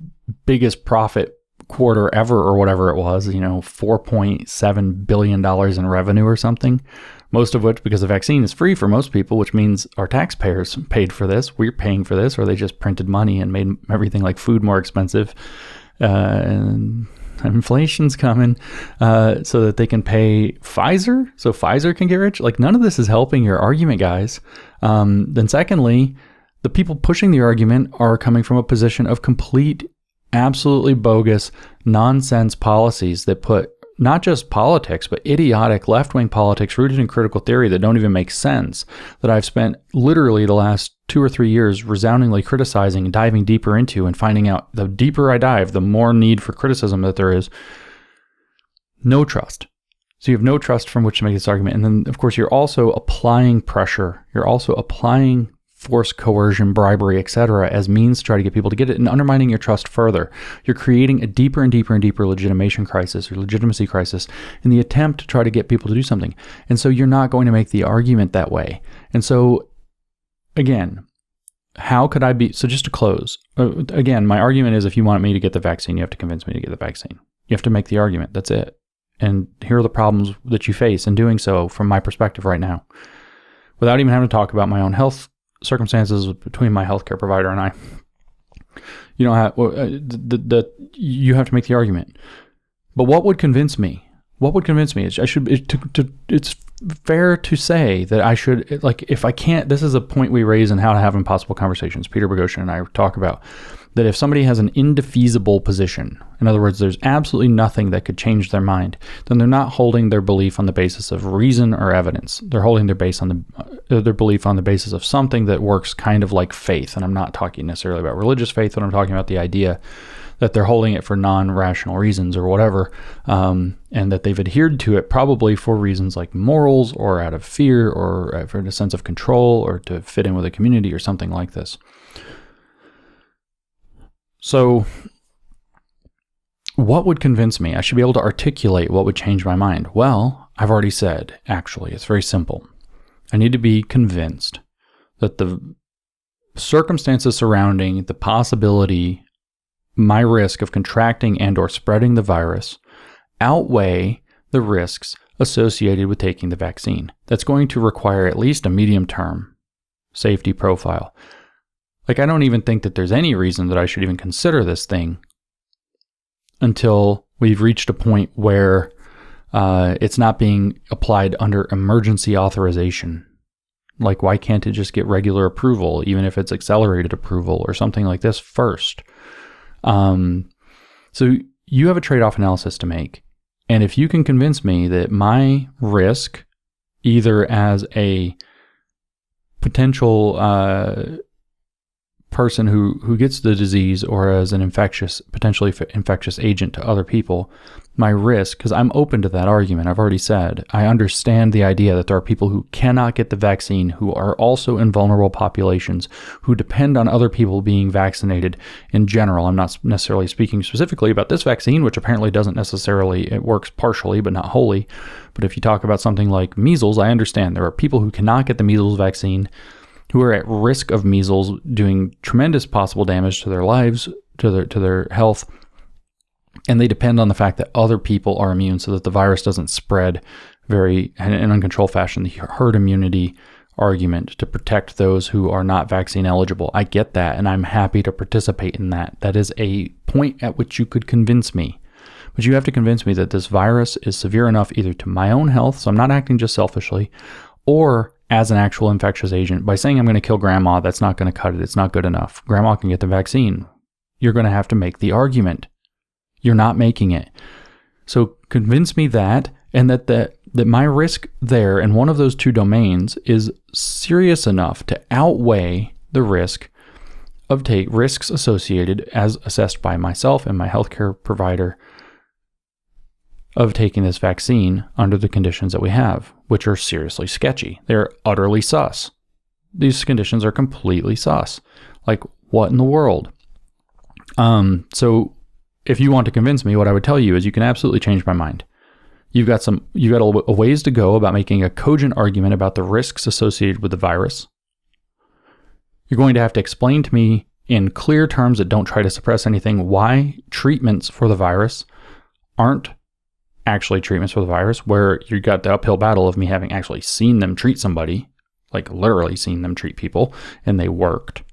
biggest profit quarter ever or whatever it was, $4.7 billion in revenue or something. Most of which, because the vaccine is free for most people, which means our taxpayers paid for this. We're paying for this, or they just printed money and made everything like food more expensive. And inflation's coming, so that they can pay Pfizer, so Pfizer can get rich. Like, none of this is helping your argument, guys. Then secondly, the people pushing the argument are coming from a position of complete, absolutely bogus, nonsense policies that put not just politics, but idiotic left-wing politics rooted in critical theory that don't even make sense, that I've spent literally the last 2 or 3 years resoundingly criticizing and diving deeper into, and finding out the deeper I dive, the more need for criticism that there is. No trust. So you have no trust from which to make this argument. And then, of course, you're also applying pressure. You're also applying force, coercion, bribery, etc. as means to try to get people to get it, and undermining your trust further. You're creating a deeper and deeper and deeper legitimation crisis or legitimacy crisis in the attempt to try to get people to do something. And so you're not going to make the argument that way. And so, again, how could I be... So just to close, again, my argument is if you want me to get the vaccine, you have to convince me to get the vaccine. You have to make the argument. That's it. And here are the problems that you face in doing so from my perspective right now, without even having to talk about my own health circumstances between my healthcare provider and I. You don't have you have to make the argument. But what would convince me? What would convince me? It's fair to say that I should, like, if I can't, this is a point we raise in How to Have Impossible Conversations. Peter Boghossian and I talk about that if somebody has an indefeasible position, in other words, there's absolutely nothing that could change their mind, then they're not holding their belief on the basis of reason or evidence. They're holding their belief on the basis of something that works kind of like faith. And I'm not talking necessarily about religious faith, but I'm talking about the idea that they're holding it for non-rational reasons or whatever, and that they've adhered to it probably for reasons like morals or out of fear or for a sense of control or to fit in with a community or something like this. So what would convince me? I should be able to articulate what would change my mind. Well, I've already said, actually, it's very simple. I need to be convinced that the circumstances surrounding the possibility, my risk of contracting and or spreading the virus outweigh the risks associated with taking the vaccine. That's going to require at least a medium-term safety profile. Like, I don't even think that there's any reason that I should even consider this thing until we've reached a point where it's not being applied under emergency authorization. Like, why can't it just get regular approval, even if it's accelerated approval or something like this first? So you have a trade-off analysis to make. And if you can convince me that my risk, either as a potential person who gets the disease or as an potentially infectious agent to other people, my risk, because I'm open to that argument. I've already said, I understand the idea that there are people who cannot get the vaccine, who are also in vulnerable populations, who depend on other people being vaccinated in general. I'm not necessarily speaking specifically about this vaccine, which apparently doesn't necessarily, it works partially, but not wholly. But if you talk about something like measles, I understand there are people who cannot get the measles vaccine, who are at risk of measles doing tremendous possible damage to their lives, to their health, and they depend on the fact that other people are immune so that the virus doesn't spread in an uncontrolled fashion, the herd immunity argument to protect those who are not vaccine eligible. I get that, and I'm happy to participate in that. That is a point at which you could convince me. But you have to convince me that this virus is severe enough either to my own health, so I'm not acting just selfishly, or as an actual infectious agent. By saying I'm going to kill grandma, that's not going to cut it. It's not good enough. Grandma can get the vaccine. You're going to have to make the argument. You're not making it. So convince me that, and that my risk there in one of those two domains is serious enough to outweigh the risk of risks associated as assessed by myself and my healthcare provider of taking this vaccine under the conditions that we have, which are seriously sketchy. They're utterly sus. These conditions are completely sus. Like, what in the world? So if you want to convince me, what I would tell you is you can absolutely change my mind. You've got a ways to go about making a cogent argument about the risks associated with the virus. You're going to have to explain to me in clear terms that don't try to suppress anything why treatments for the virus aren't actually treatments for the virus, where you got the uphill battle of me having actually seen them treat somebody, like literally seen them treat people, and they worked.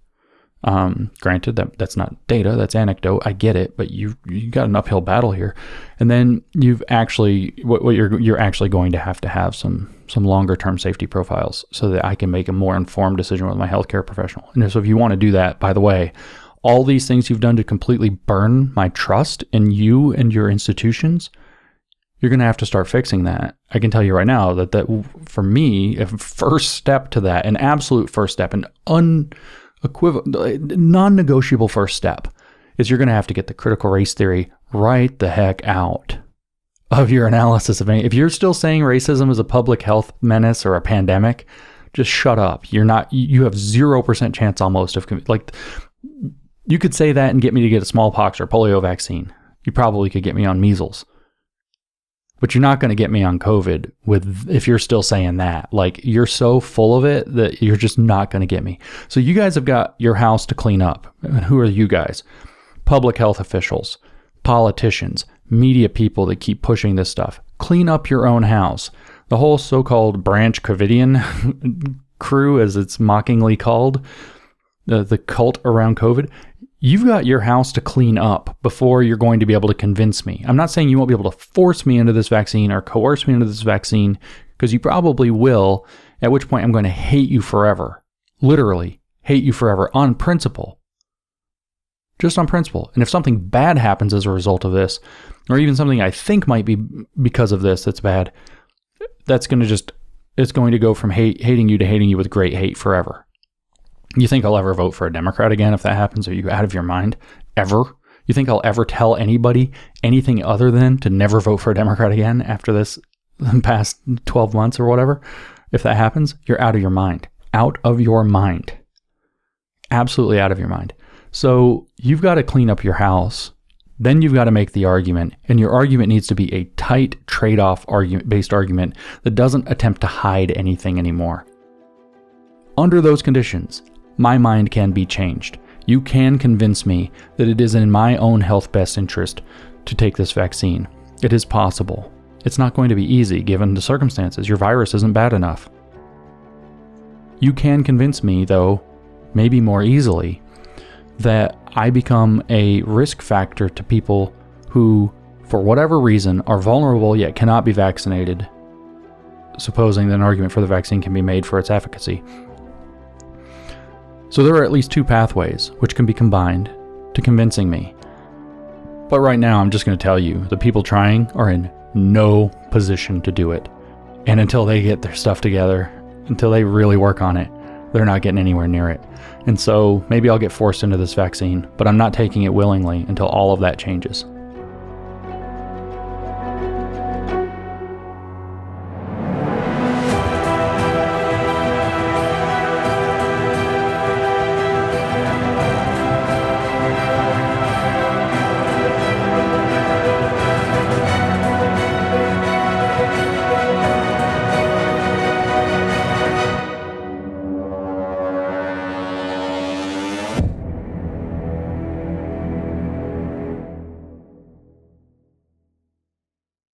Granted, that's not data, that's anecdote. I get it, but you got an uphill battle here. And then you've actually, you're actually going to have some longer term safety profiles so that I can make a more informed decision with my healthcare professional. And so if you want to do that, by the way, all these things you've done to completely burn my trust in you and your institutions, you're going to have to start fixing that. I can tell you right now that for me, a first step to that, an absolute first step, an non-negotiable first step, is you're going to have to get the critical race theory right the heck out of your analysis of any. If you're still saying racism is a public health menace or a pandemic, just shut up. You have 0% chance almost of, like, you could say that and get me to get a smallpox or polio vaccine. You probably could get me on measles. But you're not going to get me on COVID if you're still saying that. Like, you're so full of it that you're just not going to get me. So you guys have got your house to clean up. And who are you guys? Public health officials, politicians, media people that keep pushing this stuff. Clean up your own house. The whole so-called Branch Covidian crew, as it's mockingly called, the cult around COVID, you've got your house to clean up before you're going to be able to convince me. I'm not saying you won't be able to force me into this vaccine or coerce me into this vaccine, because you probably will, at which point I'm going to hate you forever. Literally hate you forever on principle. Just on principle. And if something bad happens as a result of this, or even something I think might be because of this that's bad, it's going to go from hating you to hating you with great hate forever. You think I'll ever vote for a Democrat again if that happens? Are you out of your mind? Ever? You think I'll ever tell anybody anything other than to never vote for a Democrat again after this past 12 months or whatever? If that happens, you're out of your mind. Out of your mind. Absolutely out of your mind. So you've got to clean up your house. Then you've got to make the argument. And your argument needs to be a tight trade-off based argument that doesn't attempt to hide anything anymore. Under those conditions, my mind can be changed. You can convince me that it is in my own health best interest to take this vaccine. It is possible. It's not going to be easy given the circumstances. Your virus isn't bad enough. You can convince me, though, maybe more easily, that I become a risk factor to people who, for whatever reason, are vulnerable yet cannot be vaccinated, supposing that an argument for the vaccine can be made for its efficacy. So there are at least two pathways which can be combined to convincing me. But right now, I'm just going to tell you, the people trying are in no position to do it. And until they get their stuff together, until they really work on it, they're not getting anywhere near it. And so maybe I'll get forced into this vaccine, but I'm not taking it willingly until all of that changes.